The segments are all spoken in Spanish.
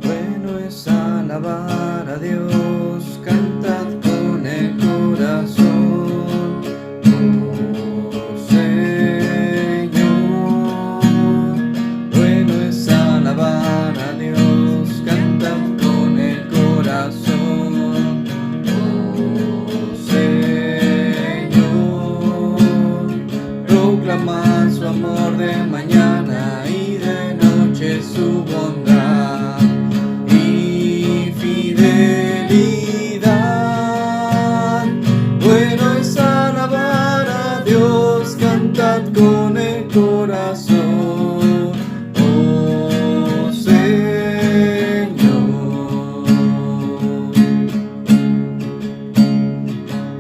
Bueno es alabar a Dios, cantad con el corazón, oh Señor. Bueno es alabar a Dios, cantad con el corazón, oh Señor. Proclamad su amor de mañana y de noche su bondad y fidelidad. Bueno es alabar a Dios, cantad con el corazón, oh Señor.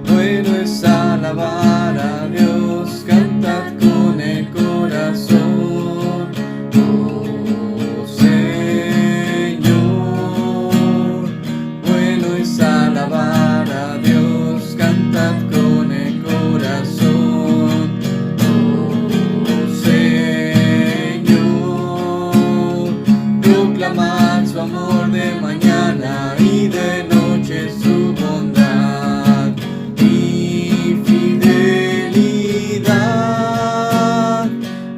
Bueno es alabar a Dios, cantad con el corazón, oh Señor. Bueno es alabar a Dios, cantad con el corazón, oh Señor. Proclamad su amor de mañana y de noche su bondad y fidelidad.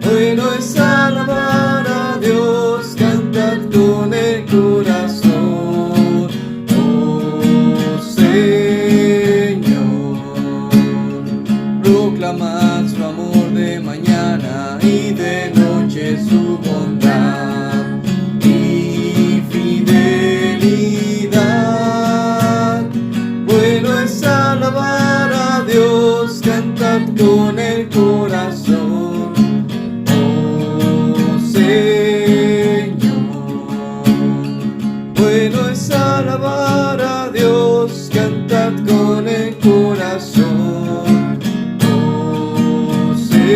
Bueno es alabar a Dios, cantad con el corazón, oh Señor. Proclamad su amor de mañana y de noche su bondad y fidelidad. Bueno es alabar a Dios, cantad con el corazón, oh Señor. Bueno es alabar a Dios, cantad con el corazón, oh Señor.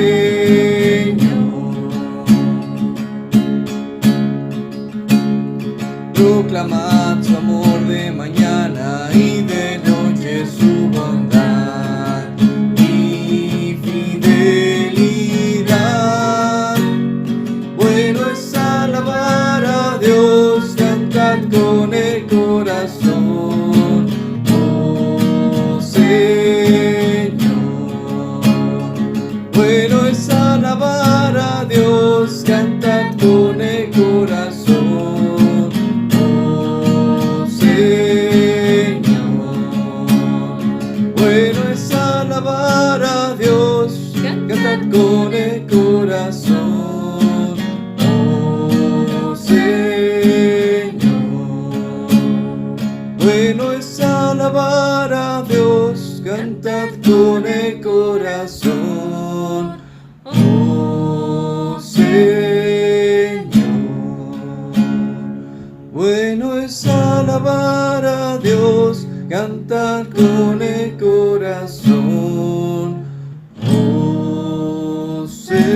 Proclamad su amor de mañana y de noche su bondad y fidelidad. Bueno es alabar a Dios, cantad con el corazón, oh Señor. Bueno es alabar a Dios, cantad con el corazón, oh Señor. Bueno es alabar a Dios, cantad con el corazón, oh Señor. Bueno es alabar a Dios, cantad con el corazón, oh Señor. Bueno es alabar a Dios, cantad con el corazón, oh Señor.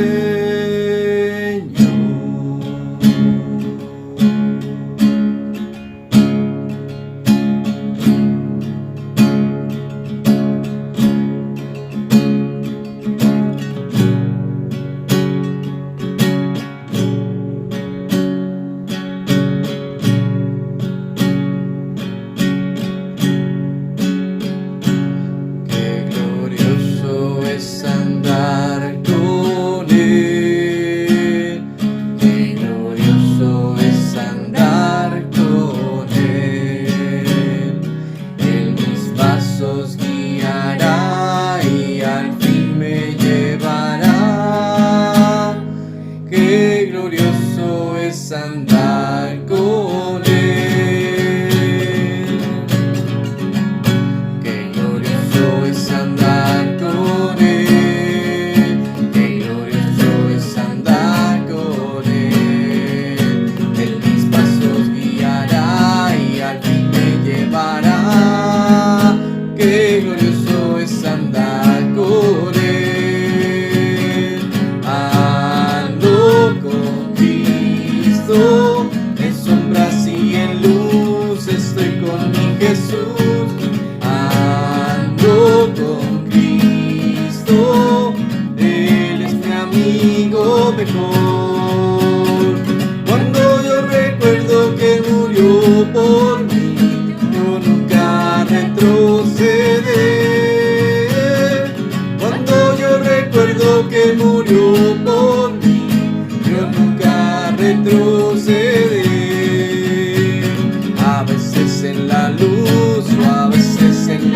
Qué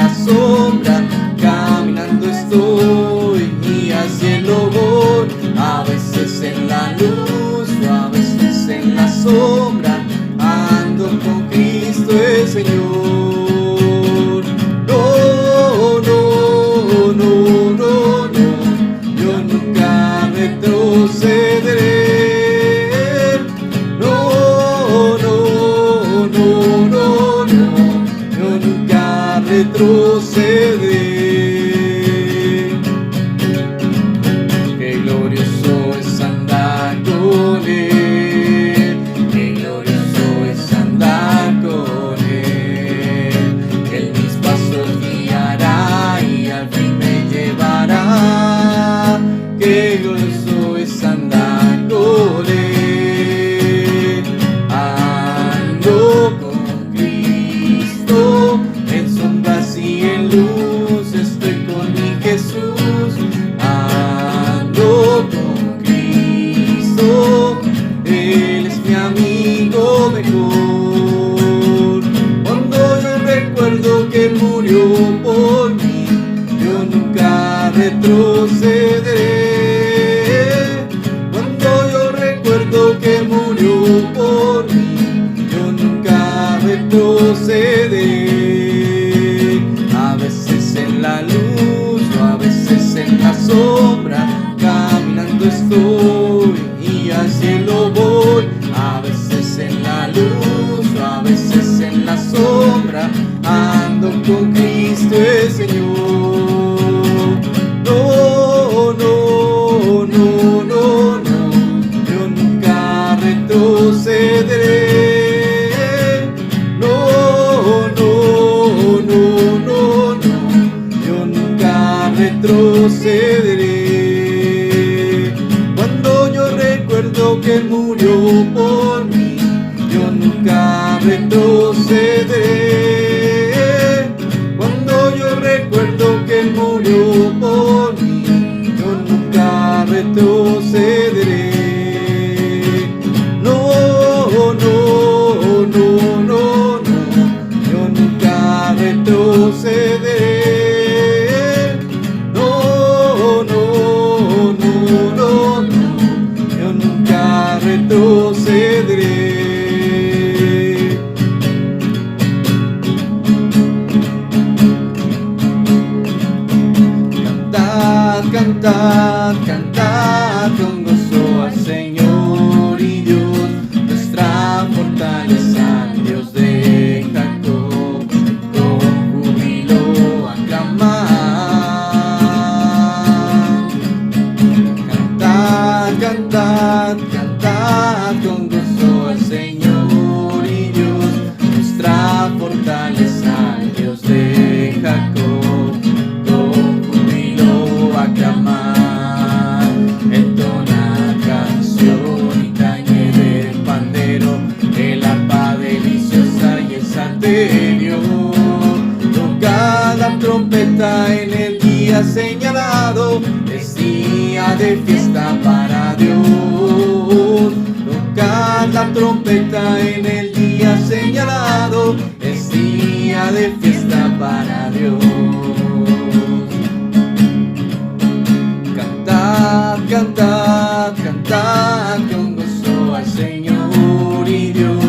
la sombra, caminando estoy y al cielo voy, a veces en la luz o a veces en la sombra, ando con Cristo el Señor. No, no, no, no, no, yo nunca retrocederé. No, no, no, no, no, yo nunca retrocederé. Qué glorioso es andar con Él, qué glorioso es andar con Él. Él mis pasos guiará y al fin me llevará. Qué glorioso es andar con Él. Ando con Cristo, en sombras y en luz, estoy con mi Jesús. Ando con Cristo, Él es mi amigo mejor. Cuando yo recuerdo que murió por mí, yo nunca retrocederé. Cuando yo recuerdo que murió por mí, yo nunca retrocederé. A veces en la luz o a veces en la sombra, caminando estoy y al cielo voy. A veces en la luz o a veces en la sombra, ando con Cristo el Señor. No, no, no, no, no, yo nunca retrocederé. No, no, no, no, no, yo nunca retrocederé. Cuando yo recuerdo que Él murió por mí, yo nunca retrocederé. Cuando yo recuerdo que Él murió por mí, yo nunca retrocederé. No, no, no, no, no, yo nunca retrocederé. No, no, no, no, no, yo nunca retrocederé. Cantad, cantad con gozo al Señor y Dios, nuestra fortaleza, al Dios de Jacob, con júbilo aclamad. Cantad, cantad, cantad con gozo al Señor y Dios, nuestra fortaleza, al Dios de Jacob, con júbilo aclamar. Entona canción y tañe del pandero, el arpa deliciosa y el salterio. Toca la trompeta en el día señalado, es día de fiesta para Dios. Toca la trompeta en el día señalado, es día de fiesta para Dios. Cantad, cantad, cantad con gozo al Señor y Dios,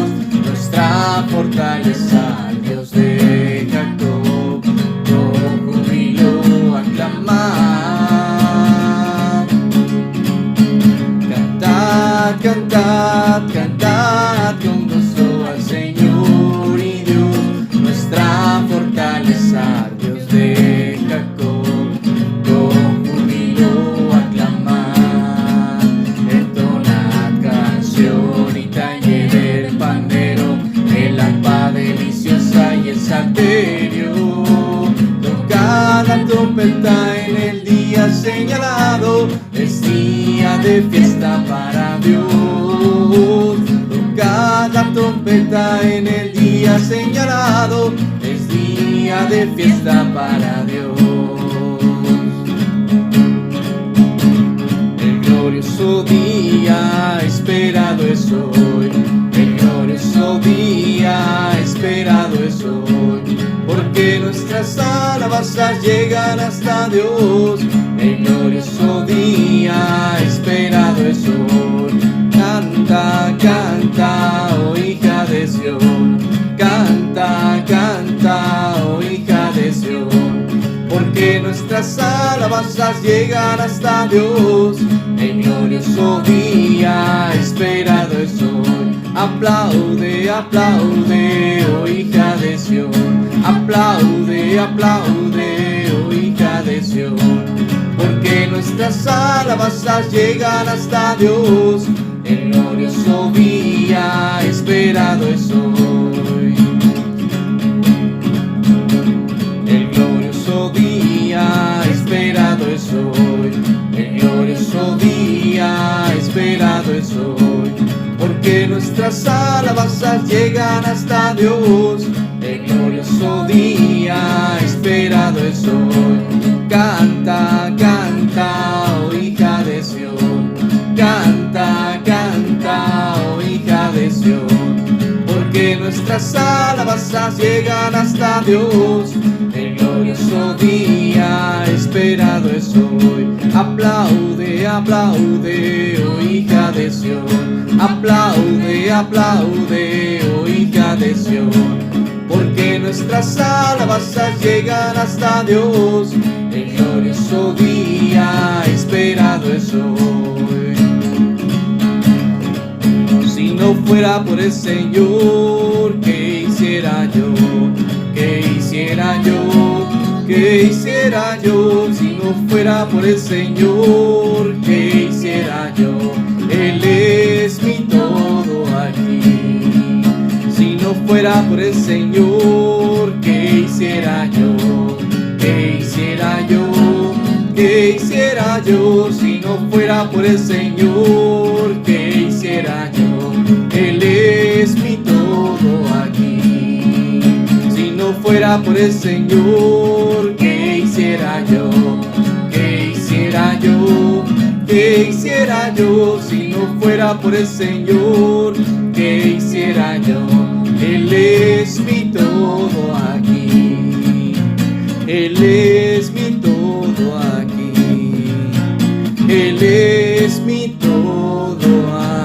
nuestra fortaleza, al Dios de Jacob, con júbilo aclamad. Cantad, cantad, cantad con gozo al Señor y Dios, nuestra fortaleza, al Dios de Jacob, con júbilo aclamad. Entonad canción y tañed el pandero, el arpa deliciosa y el salterio. Tocad la trompeta en el día señalado, es día de fiesta para Dios. Tocad la trompeta en el día señalado, es día de fiesta para Dios. El glorioso día esperado es hoy, el glorioso día esperado es hoy, porque porque nuestras alabanzas llegan hasta Dios. El glorioso día esperado es hoy. Canta, canta, oh hija de Sión. Canta, canta, oh hija de Sión. Porque nuestras alabanzas llegan hasta Dios. El glorioso día esperado es hoy. Aplaude, aplaude, oh hija de Sión. Aplaude, aplaude, oh hija de Sión. Porque nuestras alabanzas llegan hasta Dios. El glorioso día esperado es hoy. El glorioso día esperado es hoy. El glorioso día esperado es hoy. Porque nuestras alabanzas llegan hasta Dios. El glorioso día esperado es hoy. Canta, canta, oh hija de Sión. Canta, canta, oh hija de Sión. Porque nuestras alabanzas llegan hasta Dios. El glorioso día esperado es hoy. Aplaude, aplaude, oh hija de Sión. Aplaude, aplaude, oh hija de Sión. Porque nuestras alabanzas llegan hasta Dios. El glorioso día esperado es hoy. Si no fuera por el Señor, ¿qué hiciera yo? ¿Qué hiciera yo? ¿Qué hiciera yo? Si no fuera por el Señor, ¿qué hiciera yo? Él es mi todo aquí. Si no fuera por el Señor, ¿qué hiciera yo? ¿Qué hiciera yo? ¿Qué hiciera yo? Si no fuera por el Señor, ¿qué hiciera yo? Él es mi todo aquí. Si no fuera por el Señor, ¿qué hiciera yo? ¿Qué hiciera yo? ¿Qué hiciera yo? Si no fuera por el Señor, ¿qué hiciera yo? Él es mi todo aquí. Él es mi todo aquí. Él es mi todo aquí.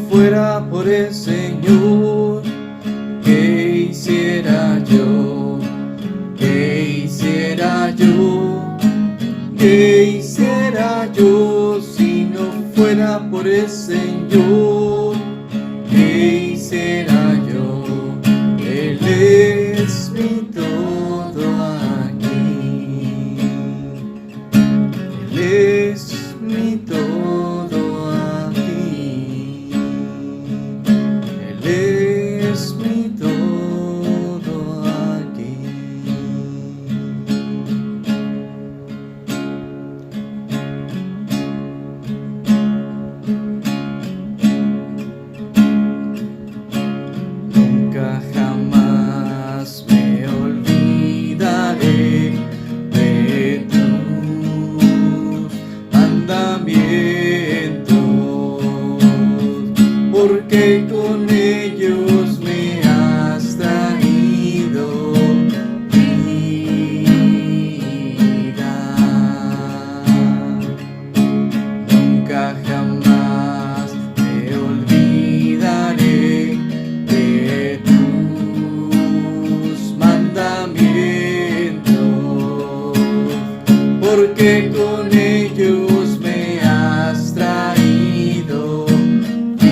Fuera por el Señor, ¿qué hiciera yo? ¿Qué hiciera yo? ¿Qué hiciera yo? Si no fuera por el Señor, ¿qué hiciera yo? Él es mi todo aquí. Él es mi todo aquí. Él es mi todo aquí. Nunca jamás me olvidaré de tus mandamientos, porque con ellos me has traído vida. Nunca jamás me olvidaré de tus mandamientos, porque con ellos me has traído vida.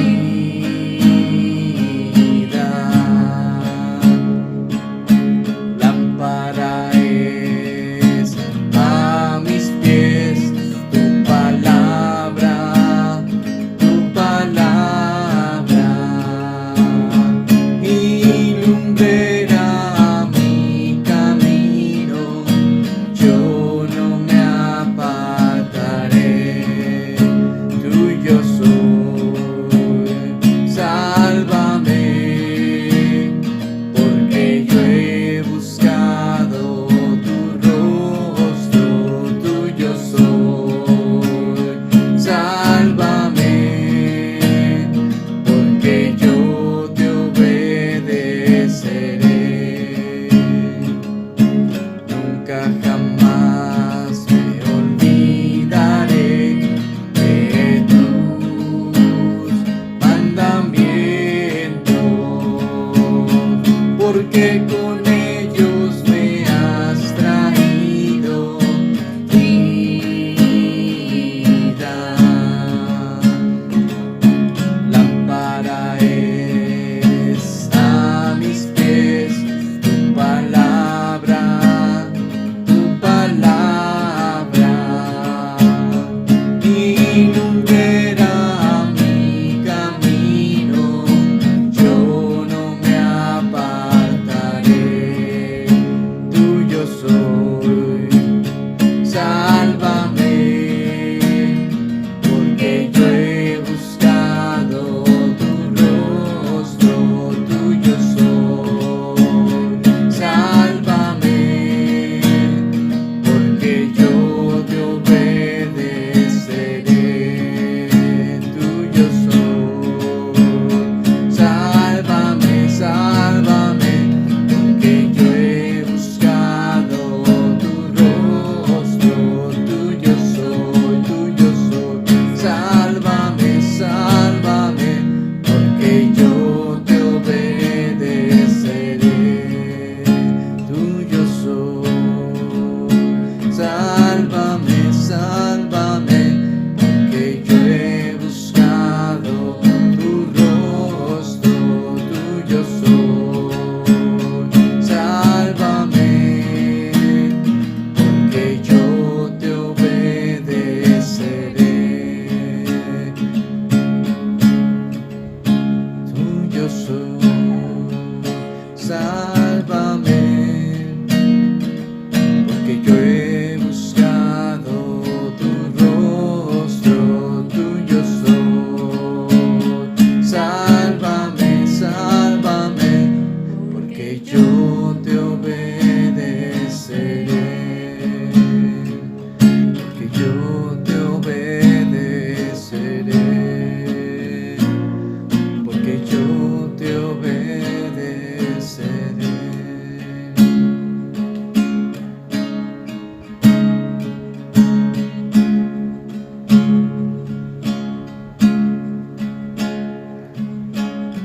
yo te obedeceré.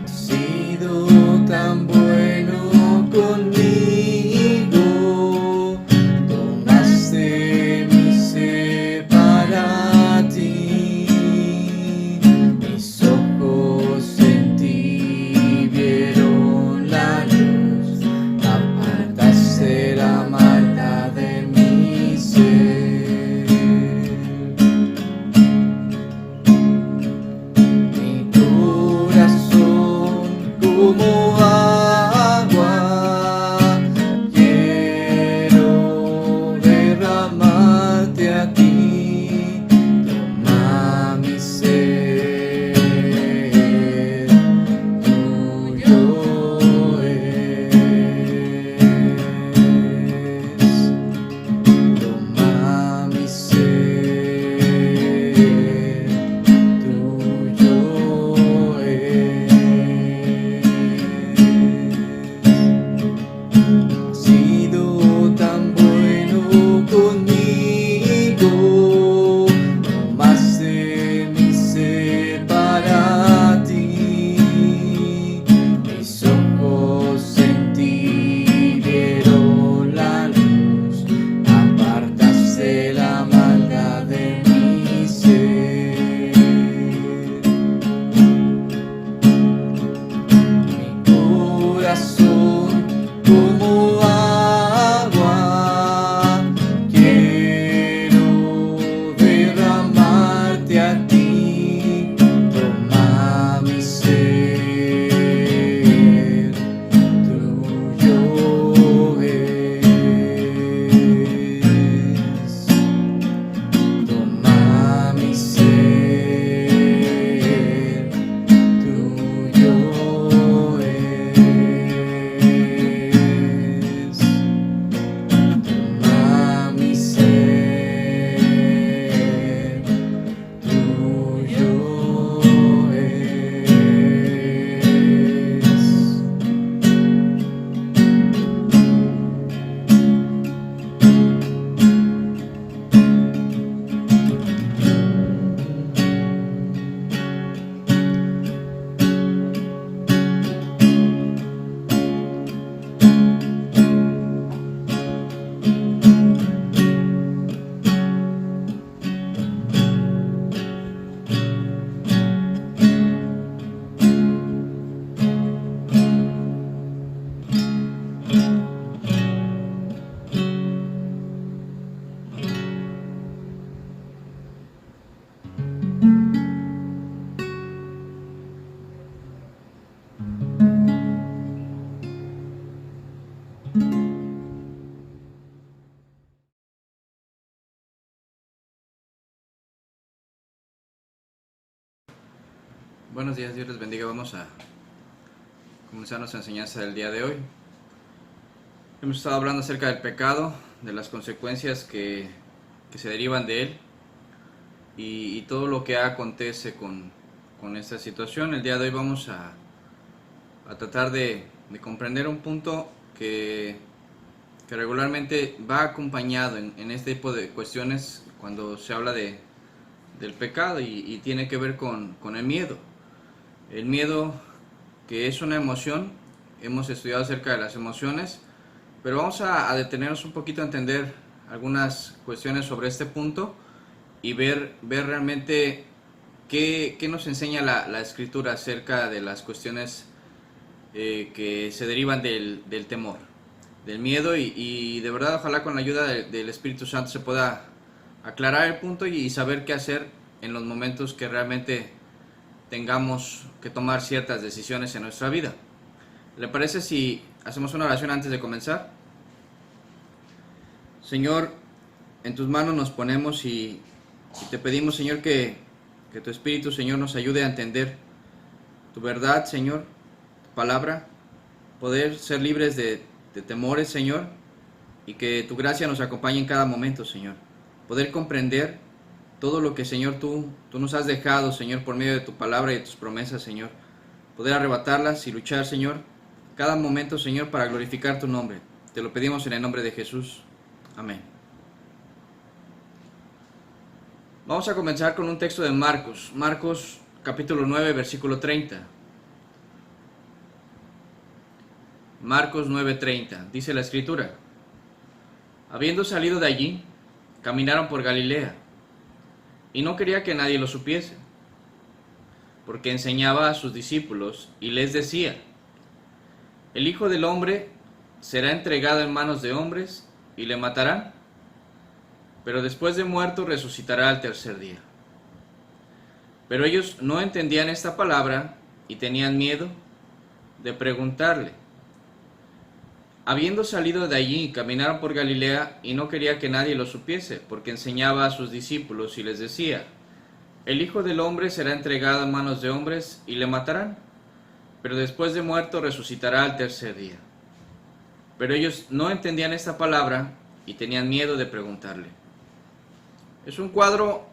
Has sido tan bueno conmigo, tomaste mi ser para ti, mis ojos en ti vieron la luz, apartaste la maldad de mi ser. Mi corazón como agua, quiero derramarte a ti, toma mi ser, tuyo es, toma mi ser, tuyo es. Has sido tan bueno conmigo, tomaste mi ser para ti, mis ojos en ti vieron la luz, apartaste la maldad de mi ser. Mi corazón como agua, quiero derramarte a ti, toma mi ser, tuyo es, toma mi ser, tuyo es, toma mi ser, tuyo Buenos días, Dios les bendiga. Vamos a comenzar nuestra enseñanza del día de hoy. Hemos estado hablando acerca del pecado, de las consecuencias que se derivan de él y todo lo que acontece con esta situación. El día de hoy vamos a tratar de comprender un punto que regularmente va acompañado en este tipo de cuestiones cuando se habla del pecado y tiene que ver con el miedo. El miedo, que es una emoción. Hemos estudiado acerca de las emociones, pero vamos a detenernos un poquito a entender algunas cuestiones sobre este punto y ver realmente qué nos enseña la Escritura acerca de las cuestiones que se derivan del temor, del miedo, y de verdad ojalá con la ayuda del Espíritu Santo se pueda aclarar el punto y saber qué hacer en los momentos que realmente tengamos que tomar ciertas decisiones en nuestra vida. ¿Le parece si hacemos una oración antes de comenzar? Señor, en tus manos nos ponemos y te pedimos, Señor, que tu Espíritu, Señor, nos ayude a entender tu verdad, Señor, tu palabra, poder ser libres de temores, Señor, y que tu gracia nos acompañe en cada momento, Señor. Poder comprender todo lo que, Señor, tú nos has dejado, Señor, por medio de tu palabra y de tus promesas, Señor. poder arrebatarlas y luchar, Señor, cada momento, Señor, para glorificar tu nombre. Te lo pedimos en el nombre de Jesús. Amén. Vamos a comenzar con un texto de Marcos. Marcos capítulo 9, versículo 30. Marcos 9:30. Dice la Escritura: habiendo salido de allí, caminaron por Galilea, y no quería que nadie lo supiese, porque enseñaba a sus discípulos y les decía: el Hijo del Hombre será entregado en manos de hombres y le matarán, pero después de muerto resucitará al tercer día. Pero ellos no entendían esta palabra y tenían miedo de preguntarle. Habiendo salido de allí, caminaron por Galilea, y no quería que nadie lo supiese, porque enseñaba a sus discípulos y les decía: el Hijo del Hombre será entregado en manos de hombres y le matarán, pero después de muerto resucitará al tercer día. Pero ellos no entendían esta palabra y tenían miedo de preguntarle. Es un cuadro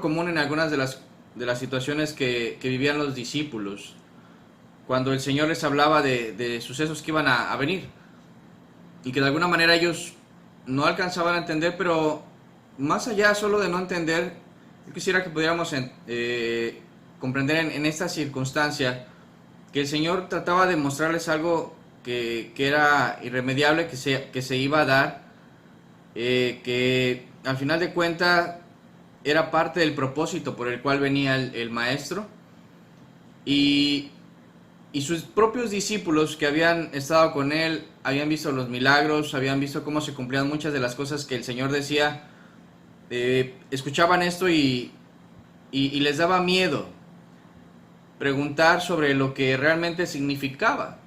común en algunas de las situaciones que vivían los discípulos cuando el Señor les hablaba de sucesos que iban a venir, y que de alguna manera ellos no alcanzaban a entender. Pero más allá solo de no entender, yo quisiera que pudiéramos comprender en esta circunstancia que el Señor trataba de mostrarles algo que era irremediable, que se iba a dar, que al final de cuentas era parte del propósito por el cual venía el Maestro. Y sus propios discípulos que habían estado con él habían visto los milagros, habían visto cómo se cumplían muchas de las cosas que el Señor decía. Escuchaban esto y les daba miedo preguntar sobre lo que realmente significaba,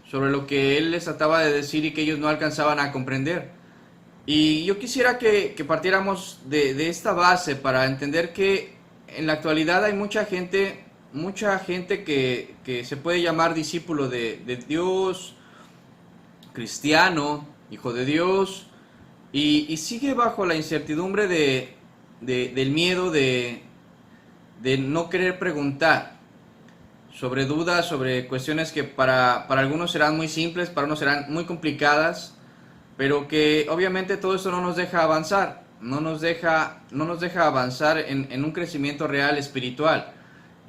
sobre lo que él les trataba de decir y que ellos no alcanzaban a comprender. Y yo quisiera que partiéramos de esta base para entender que en la actualidad hay mucha gente que se puede llamar discípulo de Dios, cristiano, hijo de Dios, y sigue bajo la incertidumbre del miedo de no querer preguntar sobre dudas, sobre cuestiones que para algunos serán muy simples, para unos serán muy complicadas, pero que obviamente todo esto no nos deja avanzar, no nos deja avanzar en un crecimiento real espiritual.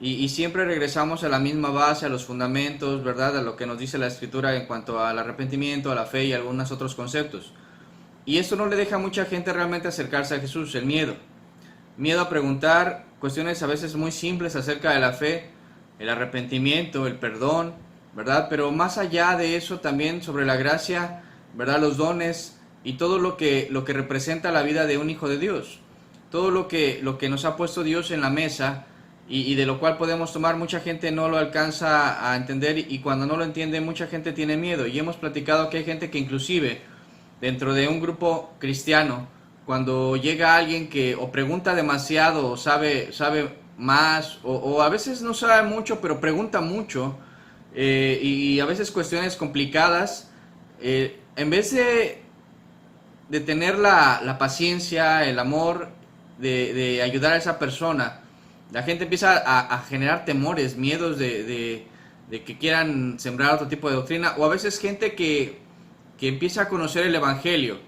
Y siempre regresamos a la misma base, a los fundamentos, ¿verdad? A lo que nos dice la Escritura en cuanto al arrepentimiento, a la fe y a algunos otros conceptos. Y esto no le deja a mucha gente realmente acercarse a Jesús, el miedo. Miedo a preguntar cuestiones a veces muy simples acerca de la fe, el arrepentimiento, el perdón, ¿verdad? Pero más allá de eso también sobre la gracia, ¿verdad? Los dones y todo lo que representa la vida de un hijo de Dios. Todo lo que nos ha puesto Dios en la mesa, y de lo cual podemos tomar. Mucha gente no lo alcanza a entender, y cuando no lo entiende mucha gente tiene miedo. Y hemos platicado que hay gente que inclusive dentro de un grupo cristiano, cuando llega alguien que o pregunta demasiado o sabe más, o a veces no sabe mucho pero pregunta mucho, y a veces cuestiones complicadas, en vez de tener la paciencia, el amor de ayudar a esa persona, la gente empieza a generar temores, miedos de que quieran sembrar otro tipo de doctrina. O a veces gente que empieza a conocer el Evangelio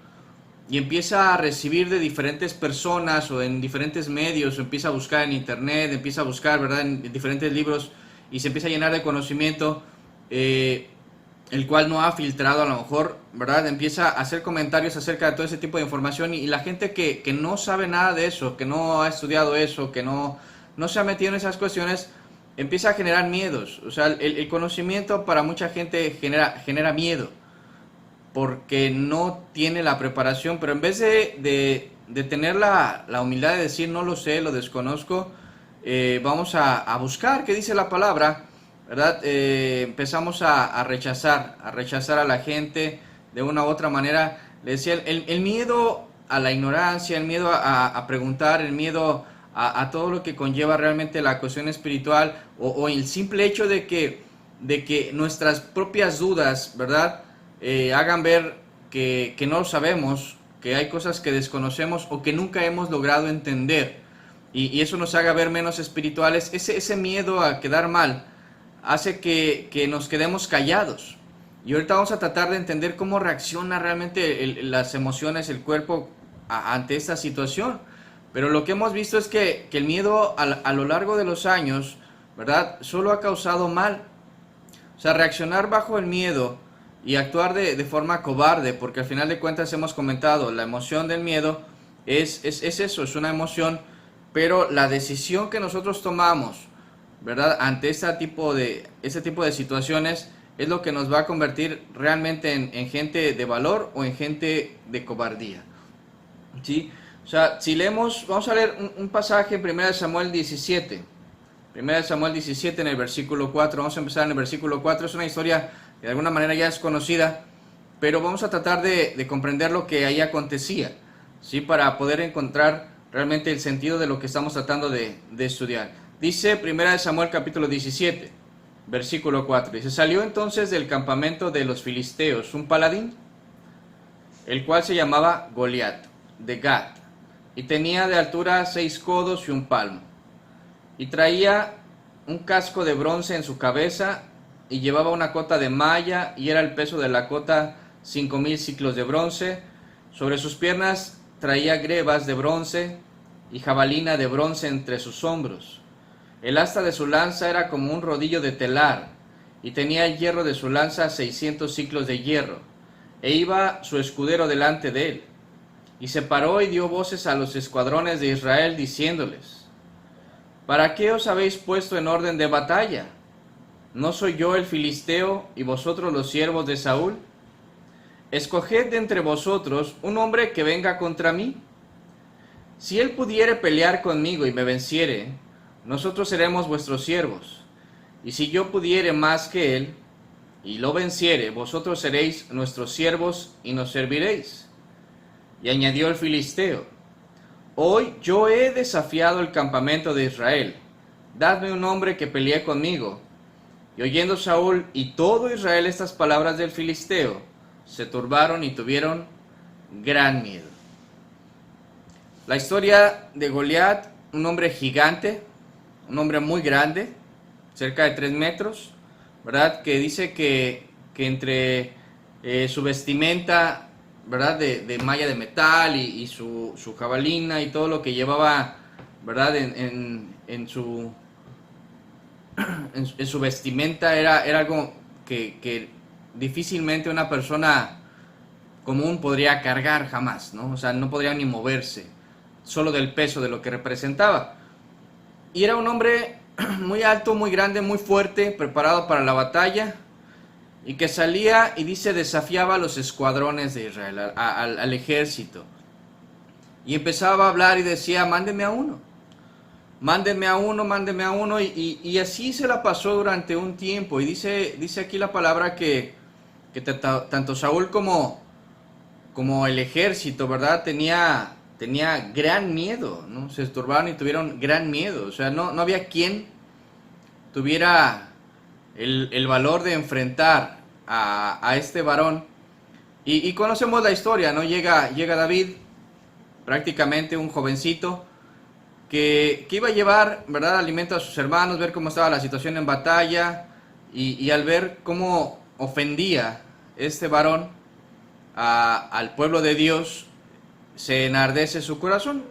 y empieza a recibir de diferentes personas o en diferentes medios, o empieza a buscar en internet, empieza a buscar, ¿verdad?, en diferentes libros, y se empieza a llenar de conocimiento, el cual no ha filtrado a lo mejor, ¿verdad? Empieza a hacer comentarios acerca de todo ese tipo de información, y la gente que no sabe nada de eso, que no ha estudiado eso, que no se ha metido en esas cuestiones, empieza a generar miedos. O sea, el conocimiento para mucha gente genera miedo, porque no tiene la preparación. Pero en vez de tener la humildad de decir no lo sé, lo desconozco, vamos a buscar qué dice la palabra, ¿verdad? Empezamos a rechazar a la gente de una u otra manera. Le decía, el miedo a la ignorancia, el miedo a preguntar, el miedo a todo lo que conlleva realmente la cuestión espiritual, o el simple hecho de que nuestras propias dudas, ¿verdad?, hagan ver que no lo sabemos, que hay cosas que desconocemos o que nunca hemos logrado entender, y eso nos haga ver menos espirituales. Ese miedo a quedar mal hace que nos quedemos callados. Y ahorita vamos a tratar de entender cómo reacciona realmente las emociones, el cuerpo ante esta situación. Pero lo que hemos visto es que el miedo a lo largo de los años, ¿verdad?, solo ha causado mal. O sea, reaccionar bajo el miedo y actuar de forma cobarde, porque al final de cuentas hemos comentado, la emoción del miedo es eso, es una emoción, pero la decisión que nosotros tomamos, ¿verdad?, ante este tipo de situaciones es lo que nos va a convertir realmente en gente de valor o en gente de cobardía. ¿Sí? O sea, si leemos, vamos a leer un pasaje en 1 Samuel 17. 1 Samuel 17 en el versículo 4. Vamos a empezar en el versículo 4. Es una historia que de alguna manera ya es conocida, pero vamos a tratar de comprender lo que ahí acontecía, ¿sí?, para poder encontrar realmente el sentido de lo que estamos tratando de estudiar. Dice 1 Samuel capítulo 17, versículo 4. Dice: salió entonces del campamento de los filisteos un paladín, el cual se llamaba Goliat, de Gat, y tenía de altura 6 codos y un palmo, y traía un casco de bronce en su cabeza, y llevaba una cota de malla, y era el peso de la cota 5000 siclos de bronce. Sobre sus piernas traía grebas de bronce, y jabalina de bronce entre sus hombros. El asta de su lanza era como un rodillo de telar, y tenía el hierro de su lanza 600 siclos de hierro, e iba su escudero delante de él. Y se paró y dio voces a los escuadrones de Israel, diciéndoles: ¿para qué os habéis puesto en orden de batalla? ¿No soy yo el filisteo y vosotros los siervos de Saúl? Escoged de entre vosotros un hombre que venga contra mí. Si él pudiere pelear conmigo y me venciere, nosotros seremos vuestros siervos. Y si yo pudiere más que él y lo venciere, vosotros seréis nuestros siervos y nos serviréis. Y añadió el filisteo: hoy yo he desafiado el campamento de Israel, dadme un hombre que pelee conmigo. Y oyendo Saúl y todo Israel estas palabras del filisteo, se turbaron y tuvieron gran miedo. La historia de Goliat, un hombre gigante, un hombre muy grande, cerca de 3 metros, ¿verdad?, que dice que entre su vestimenta, ¿verdad?, de malla de metal y su jabalina y todo lo que llevaba, ¿verdad?, en su vestimenta era algo que difícilmente una persona común podría cargar jamás, ¿no? O sea, no podría ni moverse, solo del peso de lo que representaba. Y era un hombre muy alto, muy grande, muy fuerte, preparado para la batalla, y que salía y dice desafiaba a los escuadrones de Israel, al ejército, y empezaba a hablar y decía: mándenme a uno, mándenme a uno, mándenme a uno, y así se la pasó durante un tiempo. Y dice aquí la palabra que tanto Saúl como el ejército, ¿verdad?, tenía gran miedo, ¿no? Se turbaron y tuvieron gran miedo. O sea, no había quien tuviera el valor de enfrentar a este varón. Y conocemos la historia, ¿no? Llega David, prácticamente un jovencito, que iba a llevar, ¿verdad?, alimento a sus hermanos, ver cómo estaba la situación en batalla, y al ver cómo ofendía este varón al pueblo de Dios, se enardece su corazón,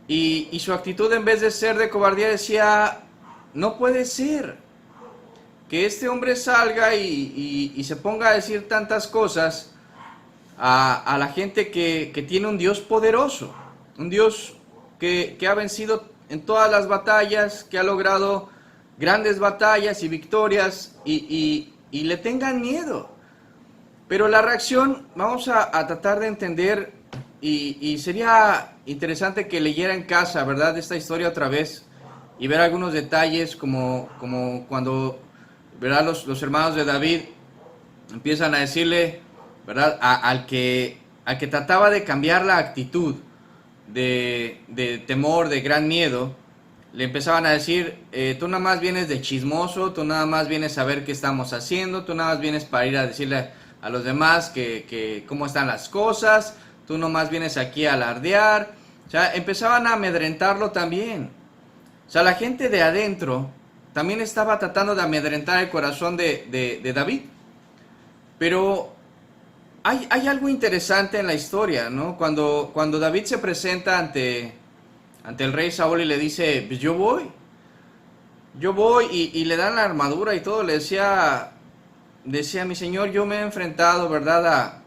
y su actitud, en vez de ser de cobardía, decía: no puede ser que este hombre salga y se ponga a decir tantas cosas a la gente que tiene un Dios poderoso, un Dios que ha vencido en todas las batallas, que ha logrado grandes batallas y victorias, y le tengan miedo. Pero la reacción, vamos a tratar de entender, y sería interesante que leyera en casa, ¿verdad?, esta historia otra vez, y ver algunos detalles, como cuando, ¿verdad?, los hermanos de David empiezan a decirle, ¿verdad?, al que trataba de cambiar la actitud de temor, de gran miedo, le empezaban a decir: tú nada más vienes de chismoso, tú nada más vienes a ver qué estamos haciendo, tú nada más vienes para ir a decirle a los demás que cómo están las cosas, tú nada más vienes aquí a alardear. O sea, empezaban a amedrentarlo también. O sea, la gente de adentro también estaba tratando de amedrentar el corazón de David. Pero hay algo interesante en la historia, ¿no? Cuando David se presenta ante el rey Saúl y le dice, pues yo voy, y le dan la armadura y todo, le decía, mi señor, yo me he enfrentado, ¿verdad?, a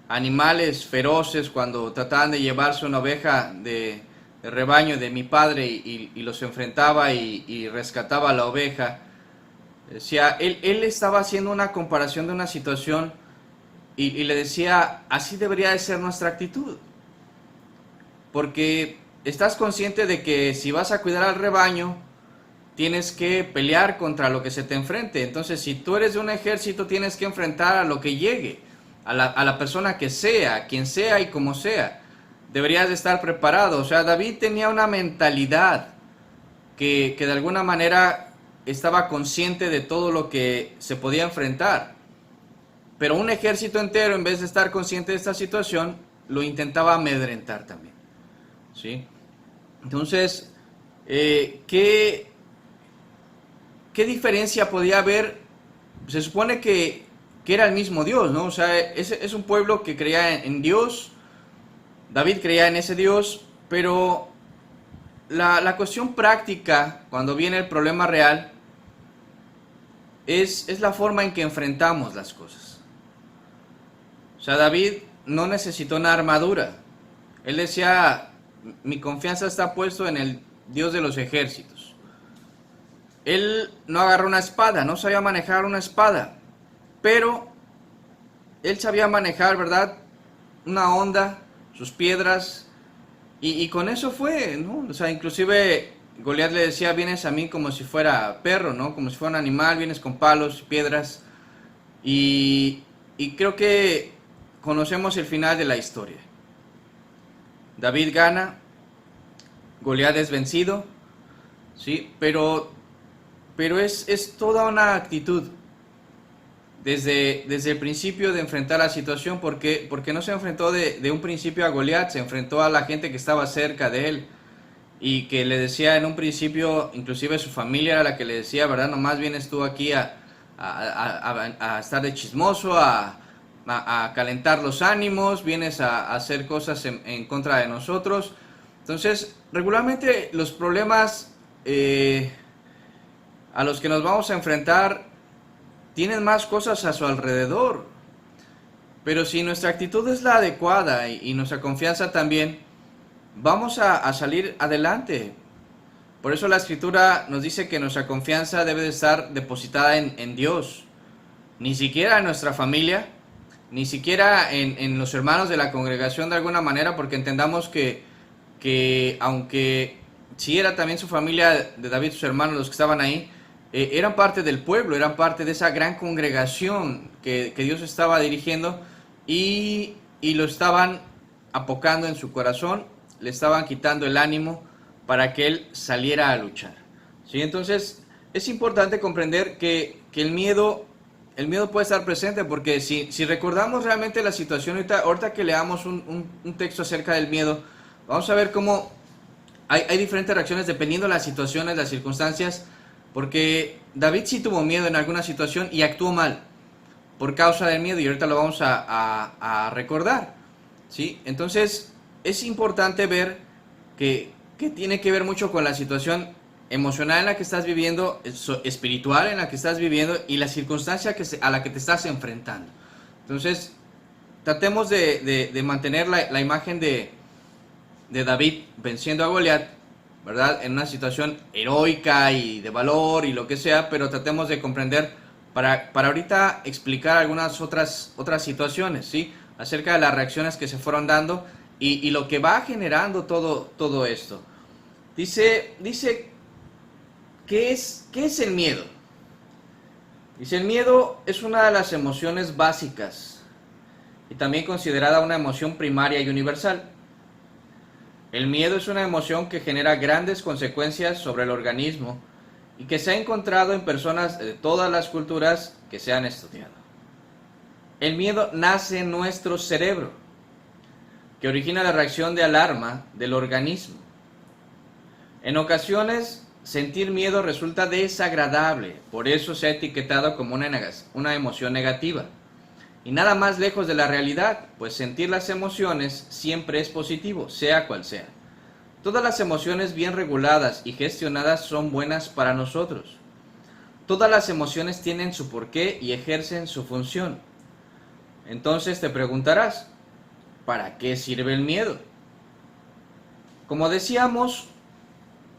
animales feroces cuando trataban de llevarse una oveja de rebaño de mi padre y los enfrentaba y rescataba a la oveja. Decía, él estaba haciendo una comparación de una situación y le decía, así debería de ser nuestra actitud. Porque estás consciente de que si vas a cuidar al rebaño, tienes que pelear contra lo que se te enfrente. Entonces, si tú eres de un ejército, tienes que enfrentar a lo que llegue, a la persona que sea, quien sea y como sea. Deberías de estar preparado. O sea, David tenía una mentalidad que de alguna manera estaba consciente de todo lo que se podía enfrentar. Pero un ejército entero, en vez de estar consciente de esta situación, lo intentaba amedrentar también, ¿sí? Entonces, ¿qué diferencia podía haber? Se supone que era el mismo Dios, ¿no? O sea, es un pueblo que creía en Dios. David creía en ese Dios, pero la cuestión práctica, cuando viene el problema real, es la forma en que enfrentamos las cosas. O sea, David no necesitó una armadura. Él decía, mi confianza está puesto en el Dios de los ejércitos. Él no agarró una espada, no sabía manejar una espada, pero él sabía manejar, ¿verdad?, una honda, sus piedras, y con eso fue, ¿no? O sea, inclusive Goliat le decía, vienes a mí como si fuera perro, ¿no? Como si fuera un animal, vienes con palos y piedras, y creo que conocemos el final de la historia. David gana, Goliat es vencido, ¿sí? Pero es toda una actitud desde el principio de enfrentar la situación, porque no se enfrentó de un principio a Goliat, se enfrentó a la gente que estaba cerca de él y que le decía en un principio, inclusive su familia era la que le decía, ¿verdad? Nomás vienes tú aquí a estar de chismoso, a calentar los ánimos, vienes a hacer cosas en contra de nosotros. Entonces, regularmente los problemas a los que nos vamos a enfrentar tienen más cosas a su alrededor. Pero si nuestra actitud es la adecuada y nuestra confianza también, vamos a salir adelante. Por eso la Escritura nos dice que nuestra confianza debe de estar depositada en Dios. Ni siquiera en nuestra familia, ni siquiera en los hermanos de la congregación de alguna manera, porque entendamos que aunque sí era también su familia de David, sus hermanos, los que estaban ahí, eran parte del pueblo, eran parte de esa gran congregación que Dios estaba dirigiendo y lo estaban apocando en su corazón, le estaban quitando el ánimo para que él saliera a luchar, ¿sí? Entonces es importante comprender que el miedo puede estar presente, porque si recordamos realmente la situación, ahorita que leamos un texto acerca del miedo, vamos a ver cómo hay diferentes reacciones dependiendo de las situaciones, las circunstancias, porque David sí tuvo miedo en alguna situación y actuó mal por causa del miedo, y ahorita lo vamos a recordar, ¿sí? Entonces es importante ver que tiene que ver mucho con la situación emocional en la que estás viviendo, espiritual en la que estás viviendo y la circunstancia a la que te estás enfrentando. Entonces, tratemos de mantener la imagen de David venciendo a Goliat, ¿verdad?, en una situación heroica y de valor y lo que sea, pero tratemos de comprender para ahorita explicar algunas otras situaciones, ¿sí?, acerca de las reacciones que se fueron dando y lo que va generando todo esto. Dice, ¿qué es el miedo? Dice, el miedo es una de las emociones básicas y también considerada una emoción primaria y universal. El miedo es una emoción que genera grandes consecuencias sobre el organismo y que se ha encontrado en personas de todas las culturas que se han estudiado. El miedo nace en nuestro cerebro, que origina la reacción de alarma del organismo. En ocasiones sentir miedo resulta desagradable, por eso se ha etiquetado como una emoción negativa. Y nada más lejos de la realidad, pues sentir las emociones siempre es positivo, sea cual sea. Todas las emociones bien reguladas y gestionadas son buenas para nosotros. Todas las emociones tienen su porqué y ejercen su función. Entonces te preguntarás, ¿para qué sirve el miedo? Como decíamos,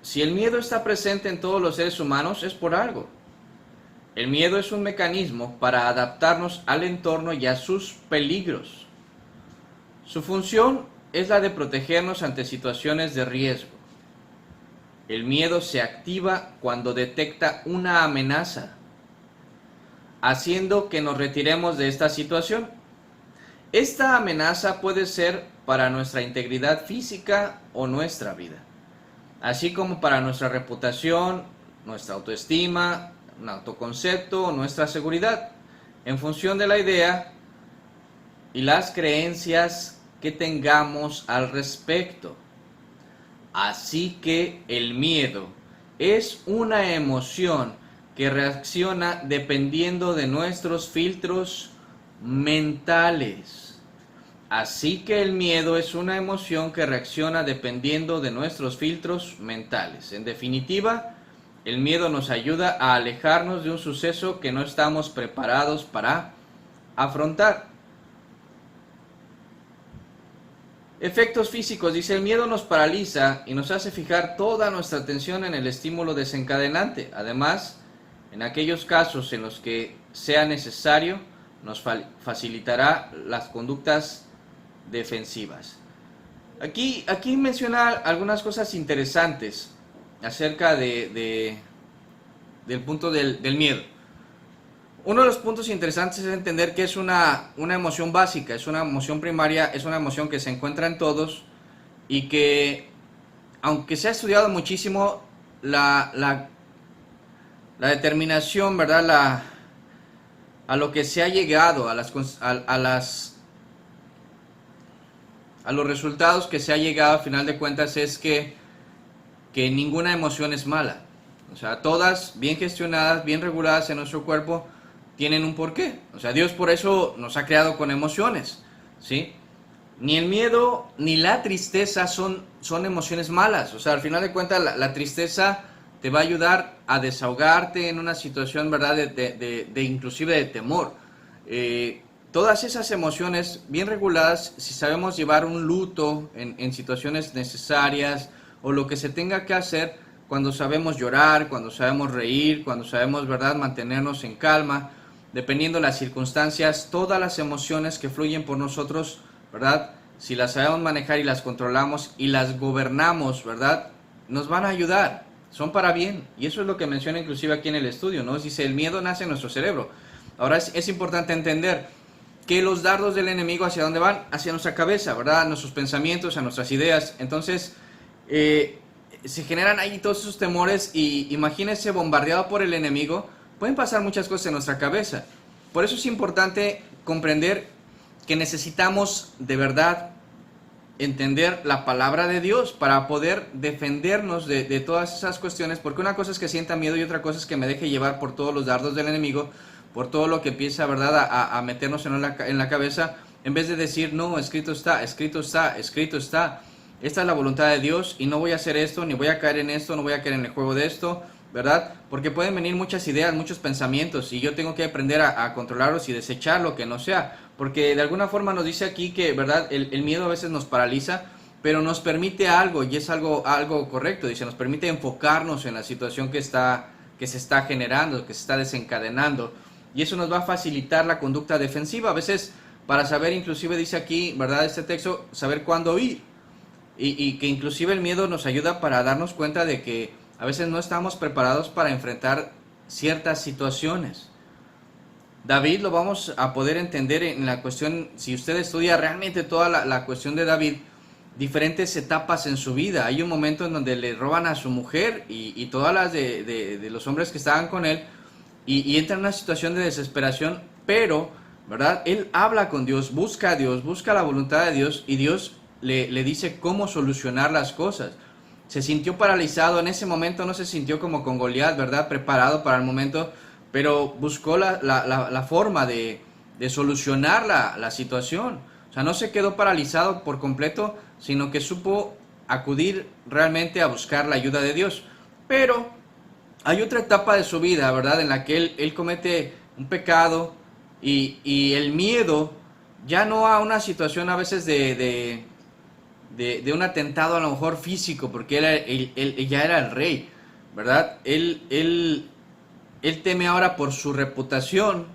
si el miedo está presente en todos los seres humanos es por algo. El miedo es un mecanismo para adaptarnos al entorno y a sus peligros. Su función es la de protegernos ante situaciones de riesgo. El miedo se activa cuando detecta una amenaza, haciendo que nos retiremos de esta situación. Esta amenaza puede ser para nuestra integridad física o nuestra vida, así como para nuestra reputación, nuestra autoestima, un autoconcepto o nuestra seguridad, en función de la idea y las creencias que tengamos al respecto. Así que el miedo es una emoción que reacciona dependiendo de nuestros filtros mentales. Así que el miedo es una emoción que reacciona dependiendo de nuestros filtros mentales. En definitiva, el miedo nos ayuda a alejarnos de un suceso que no estamos preparados para afrontar. Efectos físicos, dice, el miedo nos paraliza y nos hace fijar toda nuestra atención en el estímulo desencadenante. Además, en aquellos casos en los que sea necesario, nos facilitará las conductas defensivas. Aquí menciona algunas cosas interesantes acerca del punto del miedo. Uno de los puntos interesantes es entender que es una emoción básica, es una emoción primaria, es una emoción que se encuentra en todos y que, aunque se ha estudiado muchísimo, la determinación, ¿verdad? A lo que se ha llegado, a los resultados que se ha llegado, al final de cuentas, es que ninguna emoción es mala. O sea, todas bien gestionadas, bien reguladas en nuestro cuerpo, tienen un porqué. O sea, Dios por eso nos ha creado con emociones, ¿sí? Ni el miedo ni la tristeza son emociones malas. O sea, al final de cuentas, la tristeza te va a ayudar a desahogarte en una situación, ¿verdad? De inclusive de temor. Todas esas emociones bien reguladas, si sabemos llevar un luto en situaciones necesarias o lo que se tenga que hacer, cuando sabemos llorar, cuando sabemos reír, cuando sabemos, ¿verdad?, mantenernos en calma, dependiendo de las circunstancias, todas las emociones que fluyen por nosotros, ¿verdad?, si las sabemos manejar y las controlamos y las gobernamos, ¿verdad?, nos van a ayudar, son para bien. Y eso es lo que menciona inclusive aquí en el estudio, ¿no? Dice, el miedo nace en nuestro cerebro. Ahora es importante entender que los dardos del enemigo, ¿hacia dónde van? Hacia nuestra cabeza, ¿verdad?, a nuestros pensamientos, a nuestras ideas. Entonces, se generan ahí todos esos temores y imagínense, bombardeado por el enemigo, pueden pasar muchas cosas en nuestra cabeza. Por eso es importante comprender que necesitamos de verdad entender la palabra de Dios para poder defendernos de todas esas cuestiones, porque una cosa es que sienta miedo y otra cosa es que me deje llevar por todos los dardos del enemigo, por todo lo que empieza, ¿verdad?, a meternos en la cabeza, en vez de decir, no, escrito está, escrito está, escrito está. Esta es la voluntad de Dios y no voy a hacer esto, ni voy a caer en esto, no voy a caer en el juego de esto, ¿verdad? Porque pueden venir muchas ideas, muchos pensamientos y yo tengo que aprender a controlarlos y desechar lo que no sea. Porque de alguna forma nos dice aquí que, ¿verdad?, el miedo a veces nos paraliza, pero nos permite algo y es algo correcto. Dice, nos permite enfocarnos en la situación que se está generando, que se está desencadenando. Y eso nos va a facilitar la conducta defensiva. A veces para saber, inclusive dice aquí, ¿verdad?, este texto, saber cuándo huir. Y que inclusive el miedo nos ayuda para darnos cuenta de que a veces no estamos preparados para enfrentar ciertas situaciones. David lo vamos a poder entender en la cuestión, si usted estudia realmente toda la cuestión de David, diferentes etapas en su vida. Hay un momento en donde le roban a su mujer y todas las de los hombres que estaban con él y entra en una situación de desesperación, pero, ¿verdad?, él habla con Dios, busca a Dios, busca la voluntad de Dios y Dios le dice cómo solucionar las cosas. se sintió paralizado. En ese momento no se sintió como con Goliat, ¿verdad? Preparado para el momento, pero buscó la forma de solucionar la situación. O sea, no se quedó paralizado por completo, sino que supo acudir realmente a buscar la ayuda de Dios. Pero hay otra etapa de su vida, ¿verdad? En la que él comete un pecado y el miedo, ya no a una situación a veces de un atentado a lo mejor físico, porque él ya era el rey, ¿verdad? Él teme ahora por su reputación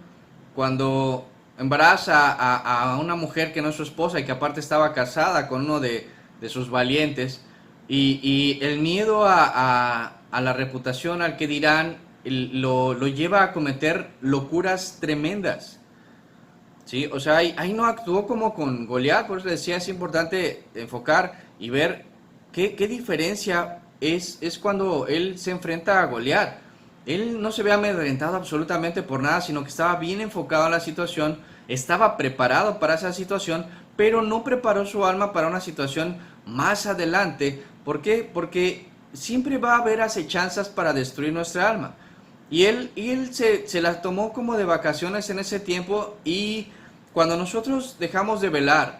cuando embaraza a una mujer que no es su esposa y que aparte estaba casada con uno de sus valientes, y el miedo a la reputación, al que dirán, lo lleva a cometer locuras tremendas. Sí, o sea, ahí no actuó como con Goliat, por eso decía, es importante enfocar y ver qué diferencia es cuando él se enfrenta a Goliat. Él no se ve amedrentado absolutamente por nada, sino que estaba bien enfocado en la situación, estaba preparado para esa situación, pero no preparó su alma para una situación más adelante. ¿Por qué? Porque siempre va a haber acechanzas para destruir nuestra alma. Y él se las tomó como de vacaciones en ese tiempo, y cuando nosotros dejamos de velar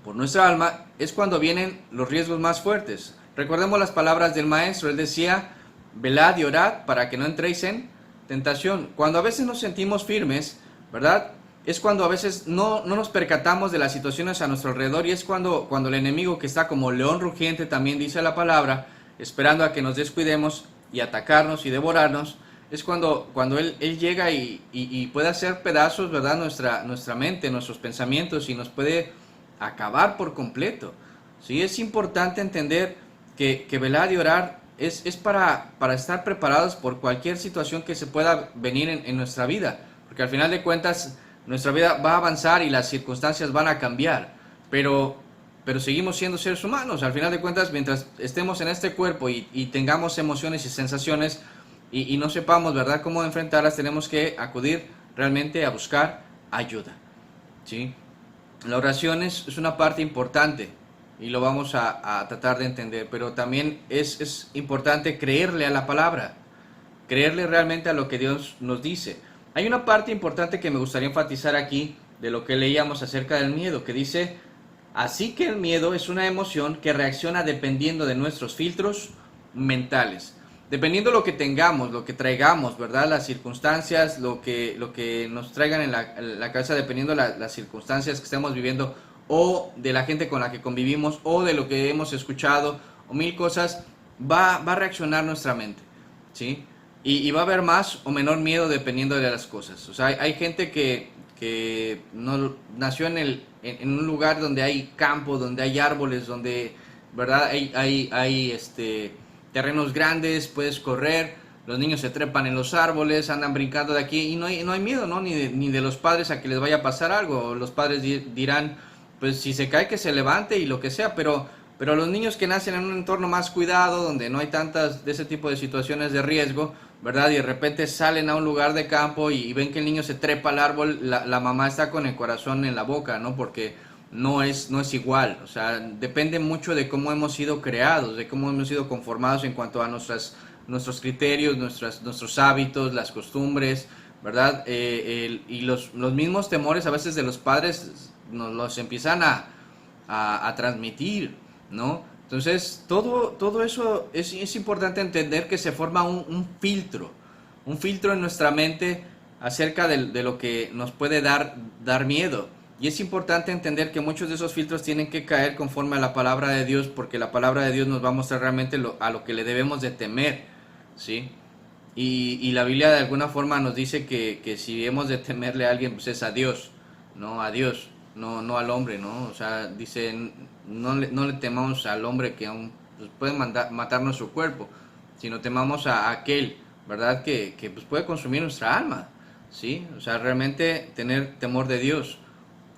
por nuestra alma es cuando vienen los riesgos más fuertes. Recordemos las palabras del maestro, él decía, velad y orad para que no entréis en tentación. Cuando a veces nos sentimos firmes, ¿verdad? Es cuando a veces no nos percatamos de las situaciones a nuestro alrededor, y es cuando el enemigo, que está como león rugiente, también dice la palabra, esperando a que nos descuidemos y atacarnos y devorarnos, es cuando él llega y puede hacer pedazos, ¿verdad? Nuestra mente, nuestros pensamientos, y nos puede acabar por completo. ¿Sí? Es importante entender que velar y orar es para estar preparados por cualquier situación que se pueda venir en nuestra vida, porque al final de cuentas nuestra vida va a avanzar y las circunstancias van a cambiar, pero seguimos siendo seres humanos. Al final de cuentas, mientras estemos en este cuerpo y tengamos emociones y sensaciones y no sepamos, ¿verdad?, cómo enfrentarlas, tenemos que acudir realmente a buscar ayuda. ¿Sí? La oración es una parte importante y lo vamos a tratar de entender, pero también es importante creerle a la palabra, creerle realmente a lo que Dios nos dice. Hay una parte importante que me gustaría enfatizar aquí de lo que leíamos acerca del miedo, que dice: así que el miedo es una emoción que reacciona dependiendo de nuestros filtros mentales. Dependiendo lo que tengamos, lo que traigamos, ¿verdad? Las circunstancias, lo que nos traigan en la cabeza, dependiendo de las circunstancias que estemos viviendo, o de la gente con la que convivimos, o de lo que hemos escuchado, o mil cosas, va a reaccionar nuestra mente, ¿sí? Y va a haber más o menor miedo dependiendo de las cosas. O sea, hay gente que no, nació en un lugar donde hay campo, donde hay árboles, donde, ¿verdad?, hay terrenos grandes, puedes correr, los niños se trepan en los árboles, andan brincando de aquí, y no hay miedo, ¿no? Ni de los padres a que les vaya a pasar algo. Los padres dirán, pues si se cae que se levante y lo que sea, pero los niños que nacen en un entorno más cuidado, donde no hay tantas de ese tipo de situaciones de riesgo, ¿verdad?, y de repente salen a un lugar de campo y ven que el niño se trepa al árbol, la mamá está con el corazón en la boca, ¿no? Porque no es igual. O sea, depende mucho de cómo hemos sido creados, de cómo hemos sido conformados en cuanto a nuestros criterios, nuestros hábitos, las costumbres, ¿verdad? Y los mismos temores a veces de los padres nos los empiezan a transmitir, ¿no? Entonces, todo eso es importante entender, que se forma un filtro en nuestra mente acerca de lo que nos puede dar miedo. Y es importante entender que muchos de esos filtros tienen que caer conforme a la palabra de Dios, porque la palabra de Dios nos va a mostrar realmente a lo que le debemos de temer, ¿sí? Y la Biblia de alguna forma nos dice que si hemos de temerle a alguien, pues es a Dios, ¿no? A Dios, no al hombre, ¿no? O sea, dice, no le temamos al hombre que aún pues, puede matar nuestro cuerpo, sino temamos a aquel, ¿verdad?, que pues, puede consumir nuestra alma, ¿sí? O sea, realmente tener temor de Dios.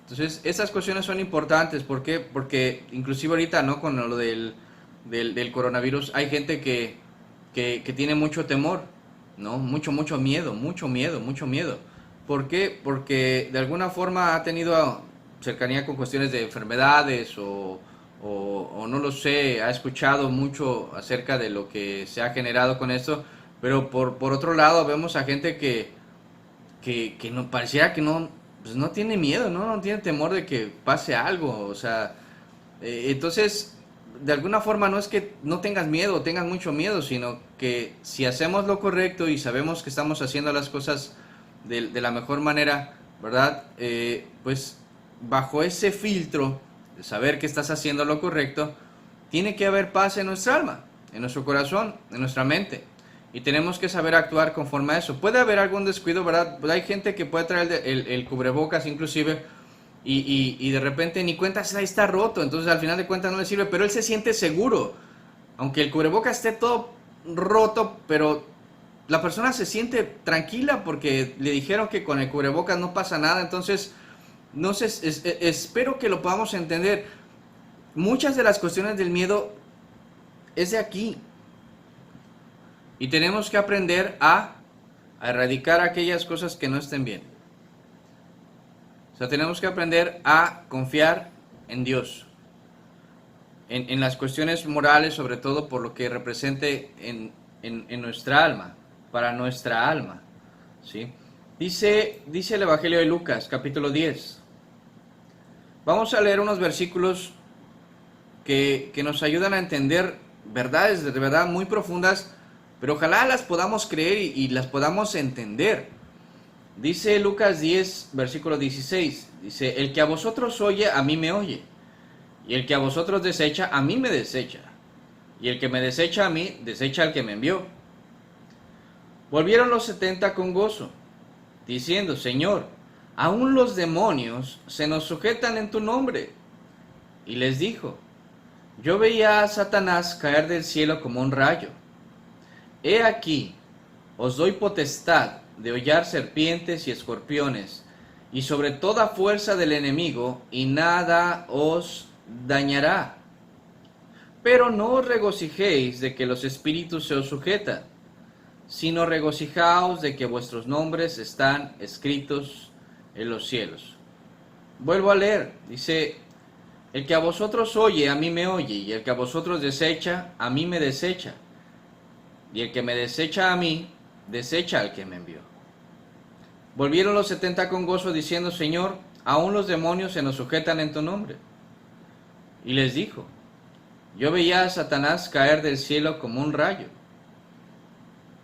Entonces, esas cuestiones son importantes. ¿Por qué? Porque inclusive ahorita, ¿no?, con lo del coronavirus, hay gente que tiene mucho temor, ¿no? Mucho miedo. ¿Por qué? Porque de alguna forma ha tenido cercanía con cuestiones de enfermedades o o no lo sé, ha escuchado mucho acerca de lo que se ha generado con esto, pero por otro lado vemos a gente que no, pareciera que no, pues no tiene miedo, ¿no? No tiene temor de que pase algo, o sea, entonces, de alguna forma no es que no tengas miedo o tengas mucho miedo, sino que si hacemos lo correcto y sabemos que estamos haciendo las cosas de la mejor manera, ¿verdad? Pues bajo ese filtro de saber que estás haciendo lo correcto, tiene que haber paz en nuestra alma, en nuestro corazón, en nuestra mente. Y tenemos que saber actuar conforme a eso. Puede haber algún descuido, ¿verdad? Pues hay gente que puede traer el cubrebocas inclusive y de repente ni cuenta ahí está roto. Entonces al final de cuentas no le sirve, pero él se siente seguro. Aunque el cubrebocas esté todo roto, pero la persona se siente tranquila porque le dijeron que con el cubrebocas no pasa nada. Entonces, no sé, espero que lo podamos entender. Muchas de las cuestiones del miedo es de aquí. Y tenemos que aprender a erradicar aquellas cosas que no estén bien. O sea, tenemos que aprender a confiar en Dios. En las cuestiones morales, sobre todo por lo que represente en nuestra alma, para nuestra alma. ¿Sí? Dice el Evangelio de Lucas, capítulo 10. Vamos a leer unos versículos que nos ayudan a entender verdades de verdad muy profundas, pero ojalá las podamos creer y las podamos entender. Dice Lucas 10, versículo 16, dice, el que a vosotros oye, a mí me oye, y el que a vosotros desecha, a mí me desecha, y el que me desecha a mí, desecha al que me envió. Volvieron los 70 con gozo, diciendo, Señor, aún los demonios se nos sujetan en tu nombre. Y les dijo, yo veía a Satanás caer del cielo como un rayo. He aquí, os doy potestad de hollar serpientes y escorpiones, y sobre toda fuerza del enemigo, y nada os dañará. Pero no os regocijéis de que los espíritus se os sujetan, sino regocijaos de que vuestros nombres están escritos en los cielos. Vuelvo a leer, dice, el que a vosotros oye, a mí me oye, y el que a vosotros desecha, a mí me desecha. Y el que me desecha a mí, desecha al que me envió. Volvieron los 70 con gozo, diciendo, Señor, aún los demonios se nos sujetan en tu nombre. Y les dijo, yo veía a Satanás caer del cielo como un rayo.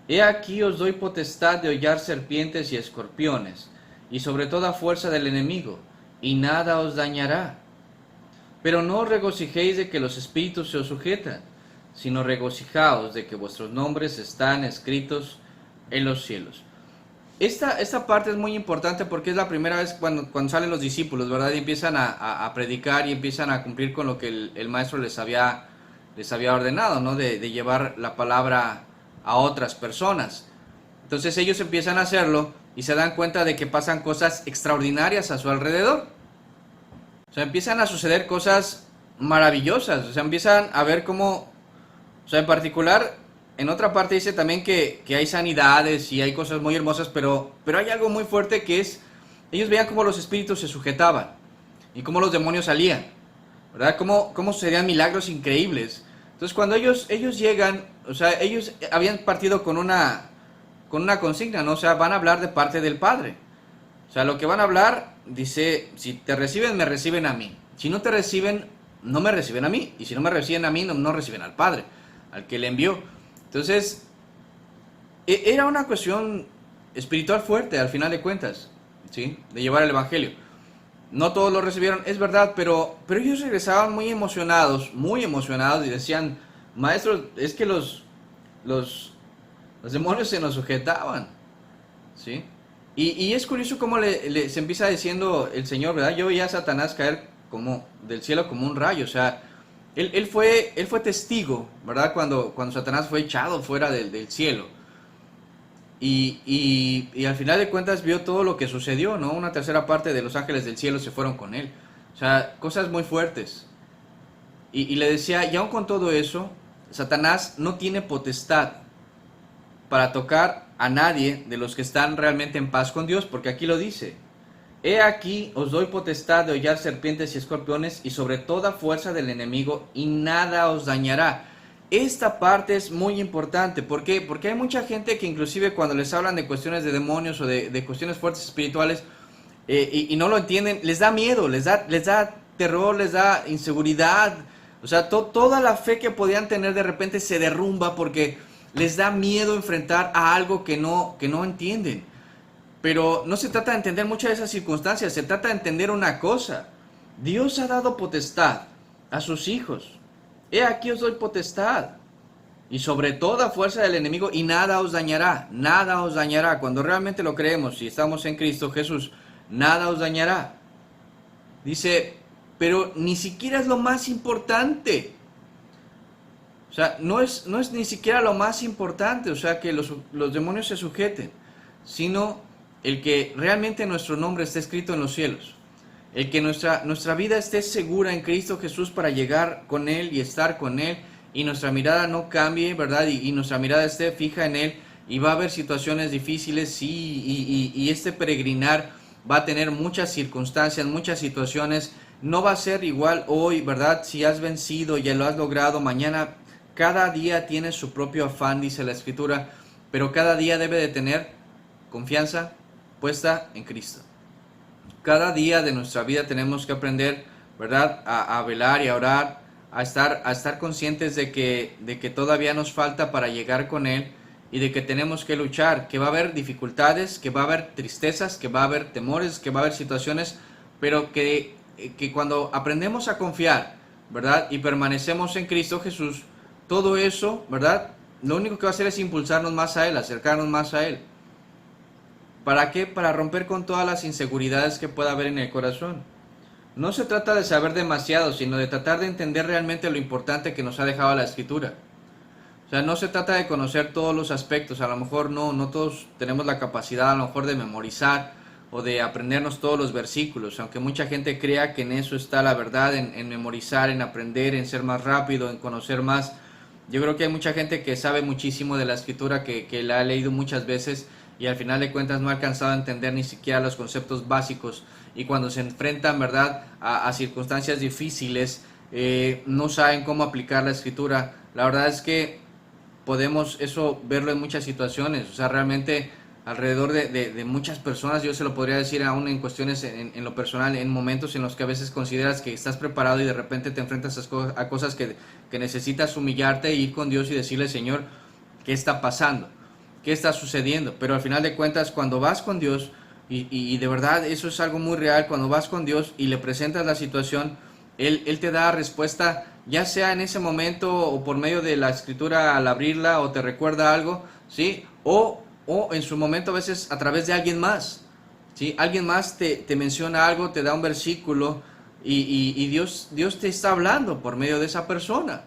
He aquí os doy potestad de hollar serpientes y escorpiones, y sobre toda fuerza del enemigo, y nada os dañará. Pero no os regocijéis de que los espíritus se os sujetan, sino regocijaos de que vuestros nombres están escritos en los cielos. Esta parte es muy importante porque es la primera vez cuando salen los discípulos, ¿verdad? Y empiezan a predicar y empiezan a cumplir con lo que el maestro les había ordenado, ¿no? De llevar la palabra a otras personas. Entonces ellos empiezan a hacerlo y se dan cuenta de que pasan cosas extraordinarias a su alrededor. O sea, empiezan a suceder cosas maravillosas. O sea, empiezan a ver cómo... O sea, en particular, en otra parte dice también que hay sanidades y hay cosas muy hermosas, pero hay algo muy fuerte que es, ellos veían cómo los espíritus se sujetaban y cómo los demonios salían, ¿verdad? Cómo sucedían milagros increíbles. Entonces, cuando ellos llegan, o sea, ellos habían partido con una consigna, ¿no? O sea, van a hablar de parte del Padre. O sea, lo que van a hablar, dice, si te reciben, me reciben a mí. Si no te reciben, no me reciben a mí. Y si no me reciben a mí, no reciben al Padre, al que le envió. Entonces, era una cuestión espiritual fuerte al final de cuentas, ¿sí? De llevar el evangelio. No todos lo recibieron, es verdad, pero ellos regresaban muy emocionados y decían, maestro, es que los demonios se nos sujetaban, ¿sí? Y es curioso cómo se empieza diciendo el Señor, ¿verdad? Yo veía a Satanás caer como del cielo como un rayo, o sea, Él fue testigo, ¿verdad? Cuando Satanás fue echado fuera del cielo. Y al final de cuentas vio todo lo que sucedió, ¿no? Una tercera parte de los ángeles del cielo se fueron con él. O sea, cosas muy fuertes. Y le decía, y aún con todo eso, Satanás no tiene potestad para tocar a nadie de los que están realmente en paz con Dios, porque aquí lo dice. He aquí os doy potestad de hollar serpientes y escorpiones y sobre toda fuerza del enemigo, y nada os dañará. Esta parte es muy importante. ¿Por qué? Porque hay mucha gente que inclusive cuando les hablan de cuestiones de demonios o de cuestiones fuertes espirituales y no lo entienden, les da miedo, les da terror, les da inseguridad. O sea, toda la fe que podían tener de repente se derrumba porque les da miedo enfrentar a algo que no entienden. Pero no se trata de entender muchas de esas circunstancias, se trata de entender una cosa. Dios ha dado potestad a sus hijos. He aquí os doy potestad. Y sobre toda fuerza del enemigo, y nada os dañará, nada os dañará. Cuando realmente lo creemos y estamos en Cristo Jesús, nada os dañará. Dice, pero ni siquiera es lo más importante. O sea, no es ni siquiera lo más importante, o sea, que los demonios se sujeten, sino el que realmente nuestro nombre esté escrito en los cielos. El que nuestra vida esté segura en Cristo Jesús para llegar con Él y estar con Él. Y nuestra mirada no cambie, ¿verdad? Y nuestra mirada esté fija en Él. Y va a haber situaciones difíciles, sí. Y este peregrinar va a tener muchas circunstancias, muchas situaciones. No va a ser igual hoy, ¿verdad? Si has vencido, ya lo has logrado. Mañana, cada día tiene su propio afán, dice la Escritura. Pero cada día debe de tener confianza puesta en Cristo. Cada día de nuestra vida tenemos que aprender, ¿verdad? A velar y a orar, a estar conscientes de que todavía nos falta para llegar con Él y de que tenemos que luchar, que va a haber dificultades, que va a haber tristezas, que va a haber temores, que va a haber situaciones, pero que cuando aprendemos a confiar, ¿verdad? Y permanecemos en Cristo Jesús, todo eso, ¿verdad? Lo único que va a hacer es impulsarnos más a Él, acercarnos más a Él. ¿Para qué? Para romper con todas las inseguridades que pueda haber en el corazón. No se trata de saber demasiado, sino de tratar de entender realmente lo importante que nos ha dejado la Escritura. O sea, no se trata de conocer todos los aspectos, a lo mejor no todos tenemos la capacidad a lo mejor de memorizar o de aprendernos todos los versículos, aunque mucha gente crea que en eso está la verdad, en memorizar, en aprender, en ser más rápido, en conocer más. Yo creo que hay mucha gente que sabe muchísimo de la Escritura, que la ha leído muchas veces, y al final de cuentas no ha alcanzado a entender ni siquiera los conceptos básicos, y cuando se enfrentan, ¿verdad?, a circunstancias difíciles, no saben cómo aplicar la Escritura. La verdad es que podemos eso verlo en muchas situaciones, o sea, realmente alrededor de muchas personas, yo se lo podría decir aún en cuestiones en lo personal, en momentos en los que a veces consideras que estás preparado y de repente te enfrentas a cosas que necesitas humillarte e ir con Dios y decirle, Señor, ¿qué está pasando? ¿Qué está sucediendo? Pero al final de cuentas, cuando vas con Dios, y de verdad eso es algo muy real, cuando vas con Dios y le presentas la situación, Él te da respuesta, ya sea en ese momento o por medio de la Escritura al abrirla, o te recuerda algo, ¿sí? O en su momento a veces a través de alguien más, ¿sí? Alguien más te menciona algo, te da un versículo y Dios te está hablando por medio de esa persona.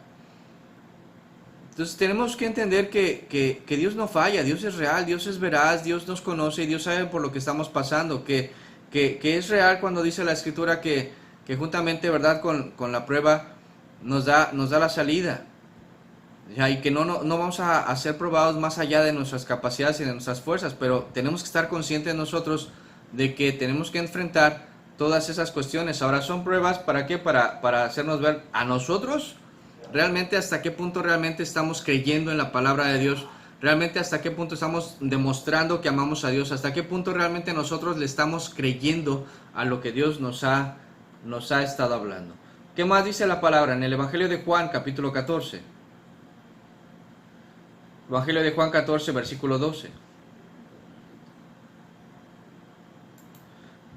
Entonces tenemos que entender que Dios no falla, Dios es real, Dios es veraz, Dios nos conoce y Dios sabe por lo que estamos pasando, que es real cuando dice la Escritura que juntamente, ¿verdad?, con la prueba nos da la salida. Y que no vamos a ser probados más allá de nuestras capacidades y de nuestras fuerzas, pero tenemos que estar conscientes nosotros de que tenemos que enfrentar todas esas cuestiones. Ahora son pruebas, ¿para qué? Para hacernos ver a nosotros realmente hasta qué punto realmente estamos creyendo en la palabra de Dios, realmente hasta qué punto estamos demostrando que amamos a Dios, hasta qué punto realmente nosotros le estamos creyendo a lo que Dios nos ha estado hablando. ¿Qué más dice la palabra? En el Evangelio de Juan, capítulo 14. Evangelio de Juan 14, versículo 12.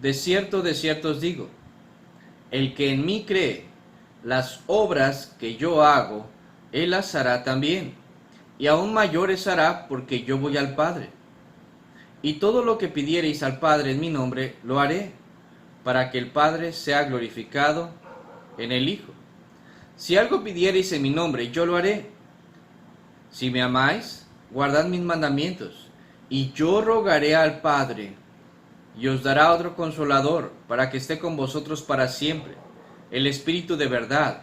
De cierto os digo, el que en mí cree, las obras que yo hago, él las hará también, y aún mayores hará, porque yo voy al Padre. Y todo lo que pidiereis al Padre en mi nombre, lo haré, para que el Padre sea glorificado en el Hijo. Si algo pidiereis en mi nombre, yo lo haré. Si me amáis, guardad mis mandamientos, y yo rogaré al Padre, y os dará otro Consolador, para que esté con vosotros para siempre, el Espíritu de verdad,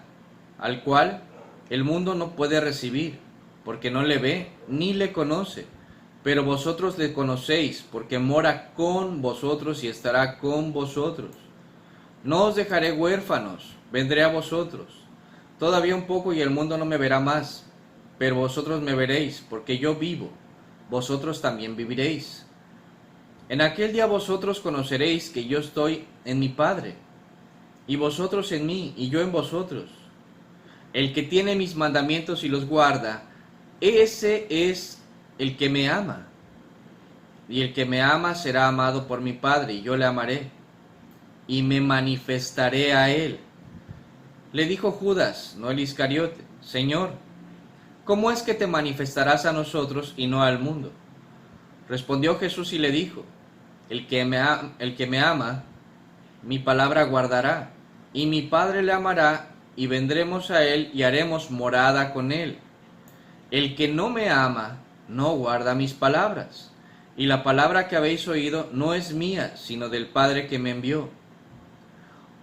al cual el mundo no puede recibir, porque no le ve ni le conoce. pero vosotros le conocéis, porque mora con vosotros y estará con vosotros. No os dejaré huérfanos, vendré a vosotros. Todavía un poco y el mundo no me verá más, pero vosotros me veréis, porque yo vivo, vosotros también viviréis. En aquel día vosotros conoceréis que yo estoy en mi Padre, y vosotros en mí, y yo en vosotros. El que tiene mis mandamientos y los guarda, ese es el que me ama. Y el que me ama será amado por mi Padre, y yo le amaré, y me manifestaré a él. Le dijo Judas, no el Iscariote: Señor, ¿cómo es que te manifestarás a nosotros y no al mundo? Respondió Jesús y le dijo: el que me ama, mi palabra guardará, y mi Padre le amará, y vendremos a él y haremos morada con él. El que no me ama, no guarda mis palabras, y la palabra que habéis oído no es mía, sino del Padre que me envió.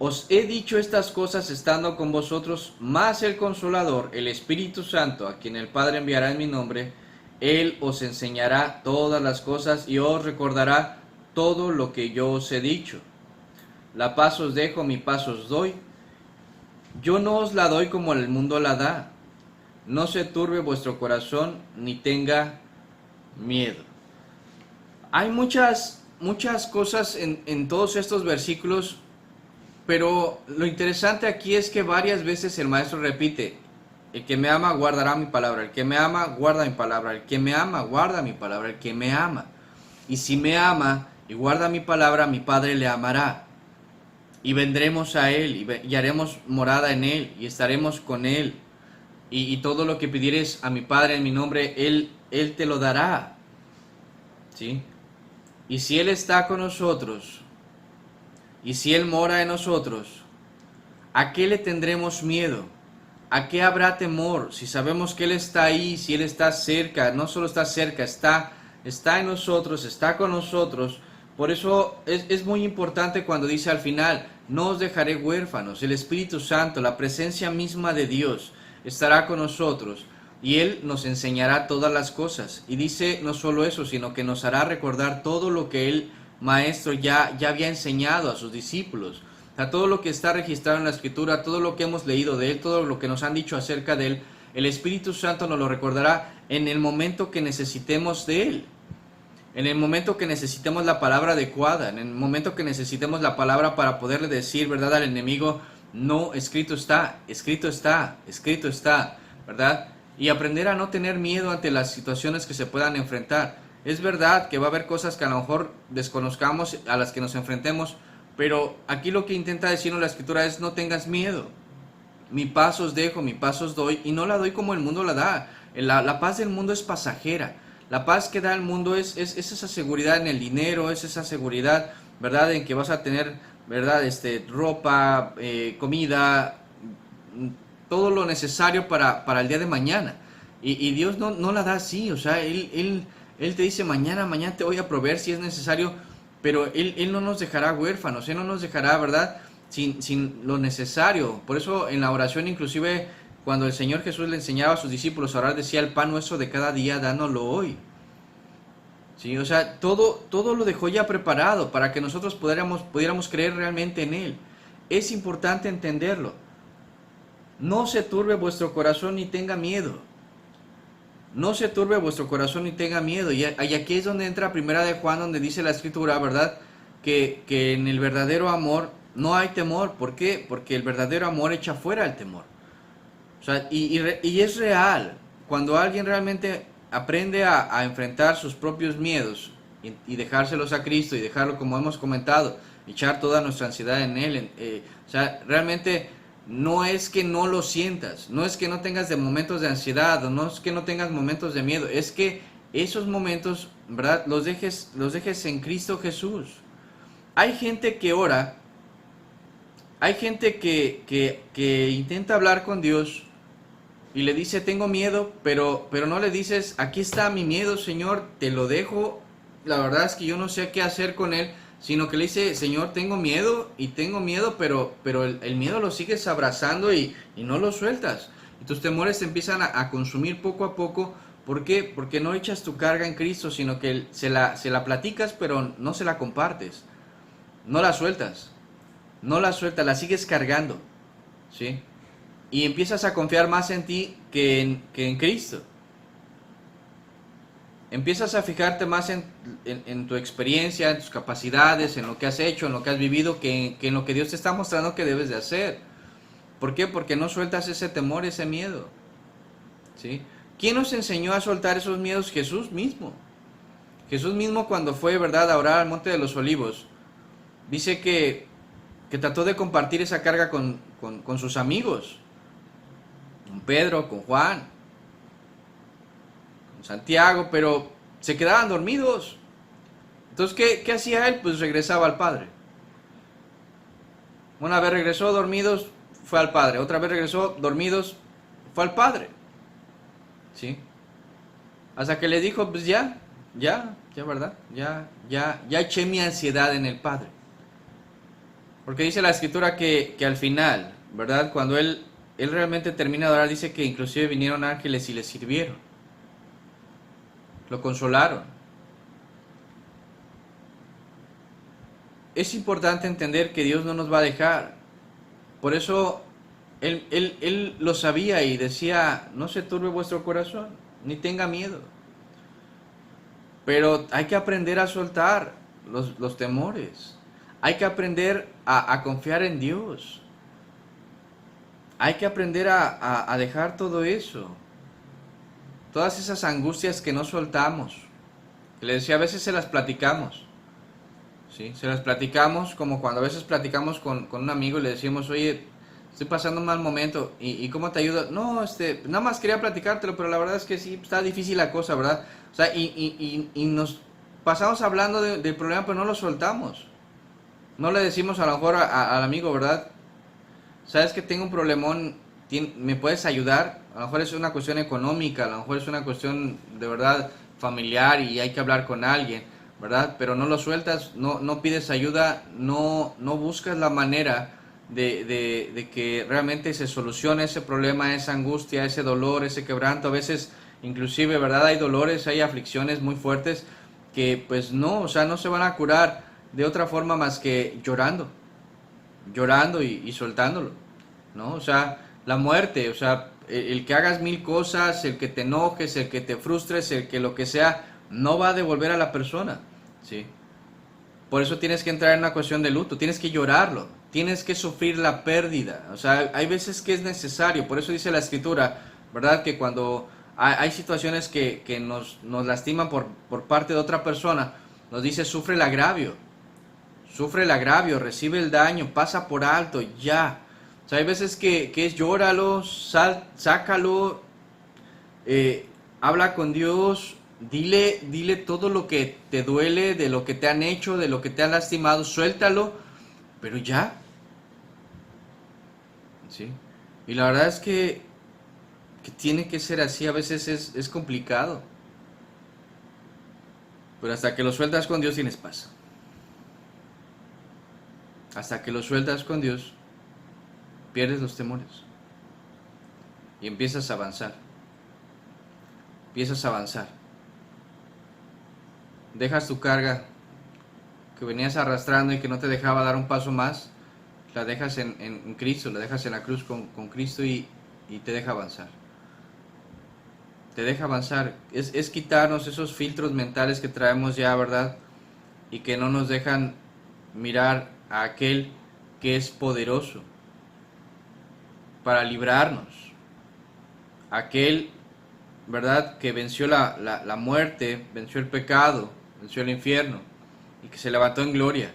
Os he dicho estas cosas estando con vosotros, mas el Consolador, el Espíritu Santo, a quien el Padre enviará en mi nombre, Él os enseñará todas las cosas y os recordará todo lo que yo os he dicho. La paz os dejo, mi paz os doy. Yo no os la doy como el mundo la da. No se turbe vuestro corazón, ni tenga miedo. Hay muchas cosas en todos estos versículos, pero lo interesante aquí es que varias veces el maestro repite: el que me ama guardará mi palabra, el que me ama guarda mi palabra, el que me ama guarda mi palabra, el que me ama. Y si me ama y guarda mi palabra, mi Padre le amará. Y vendremos a él y haremos morada en él y estaremos con él. Y todo lo que pidieres a mi Padre en mi nombre, él te lo dará. ¿Sí? Y si él está con nosotros, y si él mora en nosotros, ¿a qué le tendremos miedo? ¿A qué habrá temor? Si sabemos que él está ahí, si él está cerca, no solo está cerca, está en nosotros, está con nosotros. Por eso es muy importante cuando dice al final: no os dejaré huérfanos. El Espíritu Santo, la presencia misma de Dios, estará con nosotros y Él nos enseñará todas las cosas. Y dice no solo eso, sino que nos hará recordar todo lo que el Maestro ya había enseñado a sus discípulos. A todo lo que está registrado en la Escritura, todo lo que hemos leído de Él, todo lo que nos han dicho acerca de Él, el Espíritu Santo nos lo recordará en el momento que necesitemos de Él. En el momento que necesitemos la palabra adecuada, en el momento que necesitemos la palabra para poderle decir, ¿verdad?, al enemigo: no, escrito está, escrito está, escrito está, ¿verdad? Y aprender a no tener miedo ante las situaciones que se puedan enfrentar. Es verdad que va a haber cosas que a lo mejor desconozcamos, a las que nos enfrentemos, pero aquí lo que intenta decirnos la Escritura es: no tengas miedo. Mi paz os dejo, mi paz os doy, y no la doy como el mundo la da. La paz del mundo es pasajera. La paz que da el mundo es esa seguridad en el dinero, es esa seguridad, ¿verdad?, en que vas a tener, ¿verdad?, ropa, comida, todo lo necesario para el día de mañana. Y Dios no la da así. O sea, Él te dice: mañana te voy a proveer si es necesario, pero Él no nos dejará huérfanos, Él no nos dejará, ¿verdad?, sin lo necesario. Por eso en la oración, inclusive cuando el Señor Jesús le enseñaba a sus discípulos a orar, decía: el pan nuestro de cada día, dánoslo hoy. ¿Sí? O sea, todo lo dejó ya preparado para que nosotros pudiéramos creer realmente en Él. Es importante entenderlo. No se turbe vuestro corazón ni tenga miedo. No se turbe vuestro corazón ni tenga miedo. Y aquí es donde entra Primera de Juan, donde dice la Escritura, ¿verdad?, que en el verdadero amor no hay temor. ¿Por qué? Porque el verdadero amor echa fuera el temor. O sea, y es real. Cuando alguien realmente aprende a enfrentar sus propios miedos y dejárselos a Cristo y dejarlo, como hemos comentado, echar toda nuestra ansiedad en Él. O sea, realmente no es que no lo sientas, no es que no tengas de momentos de ansiedad, o no es que no tengas momentos de miedo, es que esos momentos, ¿verdad?, los dejes en Cristo Jesús. Hay gente que ora, hay gente que intenta hablar con Dios y le dice: tengo miedo, pero no le dices: aquí está mi miedo, Señor, te lo dejo, la verdad es que yo no sé qué hacer con él, sino que le dice: Señor, tengo miedo, pero el miedo lo sigues abrazando y no lo sueltas. Y tus temores te empiezan a consumir poco a poco, ¿Por qué? Porque no echas tu carga en Cristo, sino que se la platicas, pero no se la compartes. No la sueltas. No la sueltas, la sigues cargando. ¿Sí? Y empiezas a confiar más en ti que en Cristo. Empiezas a fijarte más en tu experiencia, en tus capacidades, en lo que has hecho, en lo que has vivido, que en lo que Dios te está mostrando que debes de hacer. ¿Por qué? Porque no sueltas ese temor, ese miedo. ¿Sí? ¿Quién nos enseñó a soltar esos miedos? Jesús mismo. Jesús mismo, cuando fue, ¿verdad?, a orar al Monte de los Olivos, dice que trató de compartir esa carga con sus amigos, con Pedro, con Juan, con Santiago, pero se quedaban dormidos. Entonces, ¿qué hacía él? Pues regresaba al Padre. Una vez regresó dormidos, fue al Padre. Otra vez regresó dormidos, fue al Padre. ¿Sí? Hasta que le dijo, pues ya, ¿verdad? Ya eché mi ansiedad en el Padre. Porque dice la Escritura que al final, ¿verdad? Cuando él realmente termina de orar, dice que inclusive vinieron ángeles y le sirvieron. Lo consolaron. Es importante entender que Dios no nos va a dejar. Por eso Él lo sabía y decía, no se turbe vuestro corazón, ni tenga miedo. Pero hay que aprender a soltar los temores. Hay que aprender a confiar en Dios. Hay que aprender a dejar todo eso. Todas esas angustias que no soltamos. Le decía, a veces se las platicamos. ¿Sí? Se las platicamos como cuando a veces platicamos con un amigo y le decimos, oye, estoy pasando un mal momento, ¿y cómo te ayuda? No, nada más quería platicártelo, pero la verdad es que sí, está difícil la cosa, ¿verdad? O sea, y nos pasamos hablando del problema, pero no lo soltamos. No le decimos a lo mejor al amigo, ¿verdad? Sabes que tengo un problemón, ¿me puedes ayudar? A lo mejor es una cuestión económica, a lo mejor es una cuestión de verdad familiar y hay que hablar con alguien, ¿verdad? Pero no lo sueltas, no pides ayuda, no buscas la manera de que realmente se solucione ese problema, esa angustia, ese dolor, ese quebranto. A veces inclusive, ¿verdad? Hay dolores, hay aflicciones muy fuertes que pues no, o sea, no se van a curar de otra forma más que llorando y soltándolo, ¿no? O sea, la muerte, o sea, el que hagas mil cosas, el que te enojes, el que te frustres, el que lo que sea, no va a devolver a la persona, ¿sí? Por eso tienes que entrar en una cuestión de luto, tienes que llorarlo, tienes que sufrir la pérdida, o sea, hay veces que es necesario, por eso dice la Escritura, ¿verdad? Que cuando hay situaciones que nos lastiman por parte de otra persona, nos dice sufre el agravio, recibe el daño, pasa por alto, ya. O sea, hay veces que es llóralo, sácalo, habla con Dios, dile todo lo que te duele, de lo que te han hecho, de lo que te han lastimado, suéltalo, pero ya. ¿Sí? Y la verdad es que tiene que ser así, a veces es complicado. Pero hasta que lo sueltas con Dios tienes paz. Hasta que lo sueltas con Dios, pierdes los temores. Y empiezas a avanzar. Empiezas a avanzar. Dejas tu carga que venías arrastrando y que no te dejaba dar un paso más. La dejas en Cristo, la dejas en la cruz con Cristo y te deja avanzar. Te deja avanzar. Es quitarnos esos filtros mentales que traemos ya, ¿verdad? Y que no nos dejan mirar a aquel que es poderoso para librarnos, aquel, ¿verdad?, que venció la muerte, venció el pecado, venció el infierno y que se levantó en gloria.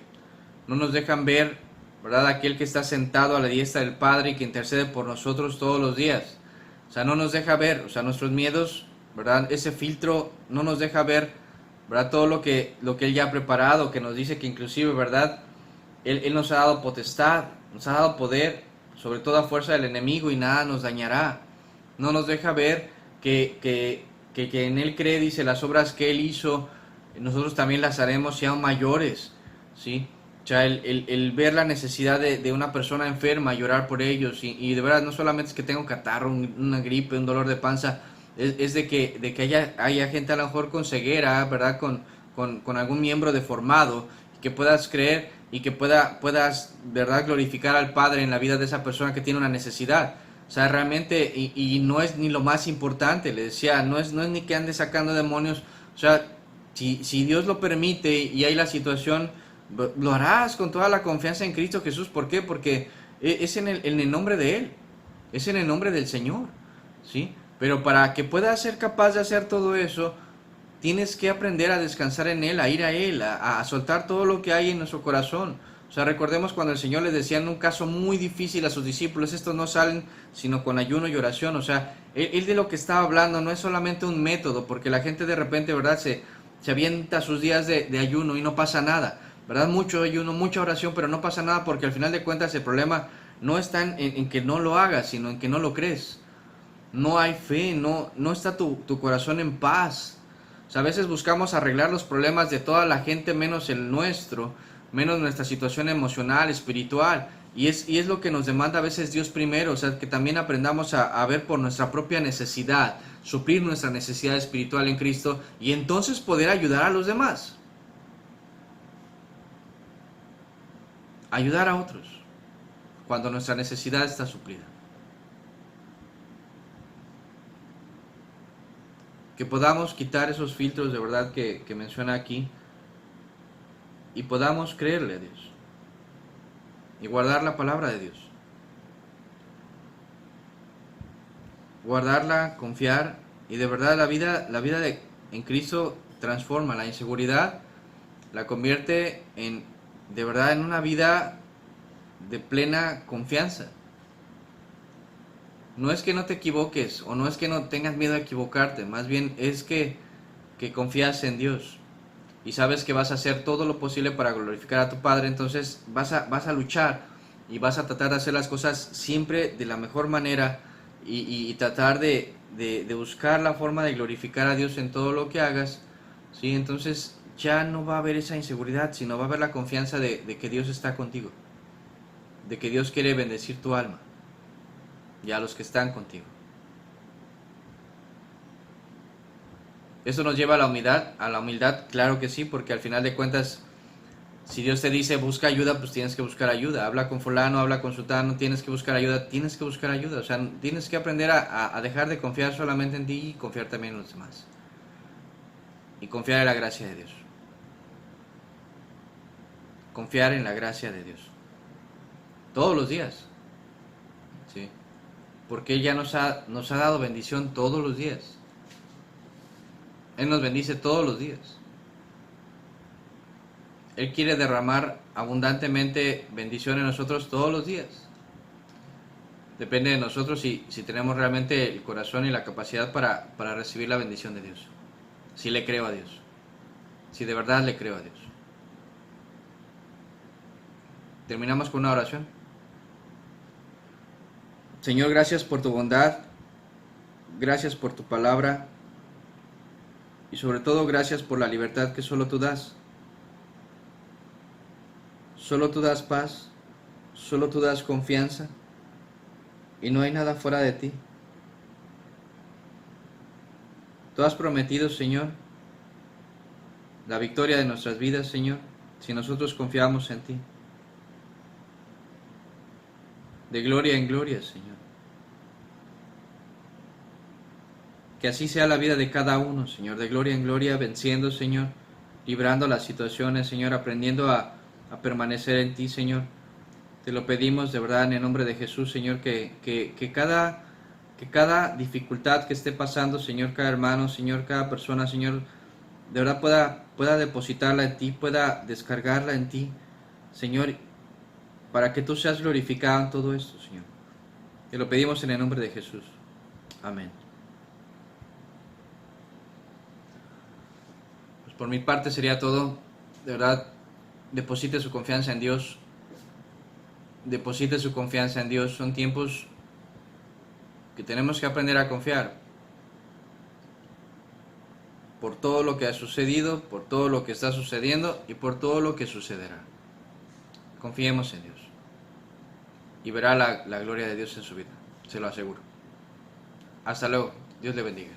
No nos dejan ver, ¿verdad?, aquel que está sentado a la diestra del Padre y que intercede por nosotros todos los días. O sea, no nos deja ver, o sea, nuestros miedos, ¿verdad?, ese filtro no nos deja ver, ¿verdad?, todo lo que Él ya ha preparado, que nos dice que inclusive, ¿verdad?, Él nos ha dado potestad, nos ha dado poder sobre toda fuerza del enemigo y nada nos dañará. No nos deja ver que en Él cree, dice, las obras que Él hizo, nosotros también las haremos y aún mayores, ¿sí? O sea, el ver la necesidad de una persona enferma, llorar por ellos y de verdad no solamente es que tengo catarro, una gripe, un dolor de panza, es de que haya gente a lo mejor con ceguera, ¿verdad? Con algún miembro deformado, que puedas creer y que puedas, ¿verdad?, glorificar al Padre en la vida de esa persona que tiene una necesidad. O sea, realmente, y no es ni lo más importante, le decía, no es ni que ande sacando demonios. O sea, si Dios lo permite y hay la situación, lo harás con toda la confianza en Cristo Jesús. ¿Por qué? Porque es en el nombre de Él, es en el nombre del Señor, ¿sí? Pero para que puedas ser capaz de hacer todo eso, tienes que aprender a descansar en Él, a ir a Él, a soltar todo lo que hay en nuestro corazón. O sea, recordemos cuando el Señor les decía en un caso muy difícil a sus discípulos, estos no salen sino con ayuno y oración. O sea, él de lo que estaba hablando no es solamente un método, porque la gente de repente, ¿verdad?, se avienta sus días de ayuno y no pasa nada, ¿verdad? Mucho ayuno, mucha oración, pero no pasa nada, porque al final de cuentas el problema no está en que no lo hagas, sino en que no lo crees. No hay fe, no está tu corazón en paz. O sea, a veces buscamos arreglar los problemas de toda la gente menos el nuestro, menos nuestra situación emocional, espiritual. Y es lo que nos demanda a veces Dios primero. O sea, que también aprendamos a ver por nuestra propia necesidad, suplir nuestra necesidad espiritual en Cristo y entonces poder ayudar a los demás. Ayudar a otros cuando nuestra necesidad está suplida. Que podamos quitar esos filtros de verdad que menciona aquí y podamos creerle a Dios y guardar la palabra de Dios, guardarla, confiar, y de verdad la vida en Cristo transforma la inseguridad, la convierte de verdad en una vida de plena confianza. No es que no te equivoques o no es que no tengas miedo a equivocarte, más bien es que confías en Dios y sabes que vas a hacer todo lo posible para glorificar a tu Padre. Entonces vas a luchar y vas a tratar de hacer las cosas siempre de la mejor manera y tratar de buscar la forma de glorificar a Dios en todo lo que hagas, ¿sí? Entonces ya no va a haber esa inseguridad, sino va a haber la confianza de que Dios está contigo, de que Dios quiere bendecir tu alma y a los que están contigo. ¿Eso nos lleva a la humildad? Claro que sí, porque al final de cuentas, si Dios te dice busca ayuda, pues tienes que buscar ayuda. Habla con fulano, habla con sutano, tienes que buscar ayuda, tienes que buscar ayuda. O sea, tienes que aprender a dejar de confiar solamente en ti y confiar también en los demás. Y confiar en la gracia de Dios. Confiar en la gracia de Dios. Todos los días. ¿Sí? Porque Él ya nos ha dado bendición todos los días. Él nos bendice todos los días. Él quiere derramar abundantemente bendición en nosotros todos los días. Depende de nosotros si tenemos realmente el corazón y la capacidad para recibir la bendición de Dios. Si le creo a Dios. Si de verdad le creo a Dios. Terminamos con una oración. Señor, gracias por tu bondad. Gracias por tu palabra. Y sobre todo, gracias por la libertad que solo tú das. Solo tú das paz. Solo tú das confianza. Y no hay nada fuera de ti. Tú has prometido, Señor, la victoria de nuestras vidas, Señor, si nosotros confiamos en ti. De gloria en gloria, Señor. Que así sea la vida de cada uno, Señor, de gloria en gloria, venciendo, Señor, librando las situaciones, Señor, aprendiendo a permanecer en ti, Señor. Te lo pedimos de verdad en el nombre de Jesús, Señor, que cada dificultad que esté pasando, Señor, cada hermano, Señor, cada persona, Señor, de verdad pueda depositarla en ti, pueda descargarla en ti, Señor, para que tú seas glorificado en todo esto, Señor. Te lo pedimos en el nombre de Jesús. Amén. Pues por mi parte sería todo. De verdad, deposite su confianza en Dios. Deposite su confianza en Dios. Son tiempos que tenemos que aprender a confiar. Por todo lo que ha sucedido, por todo lo que está sucediendo y por todo lo que sucederá. Confiemos en Dios. Y verá la gloria de Dios en su vida. Se lo aseguro. Hasta luego. Dios le bendiga.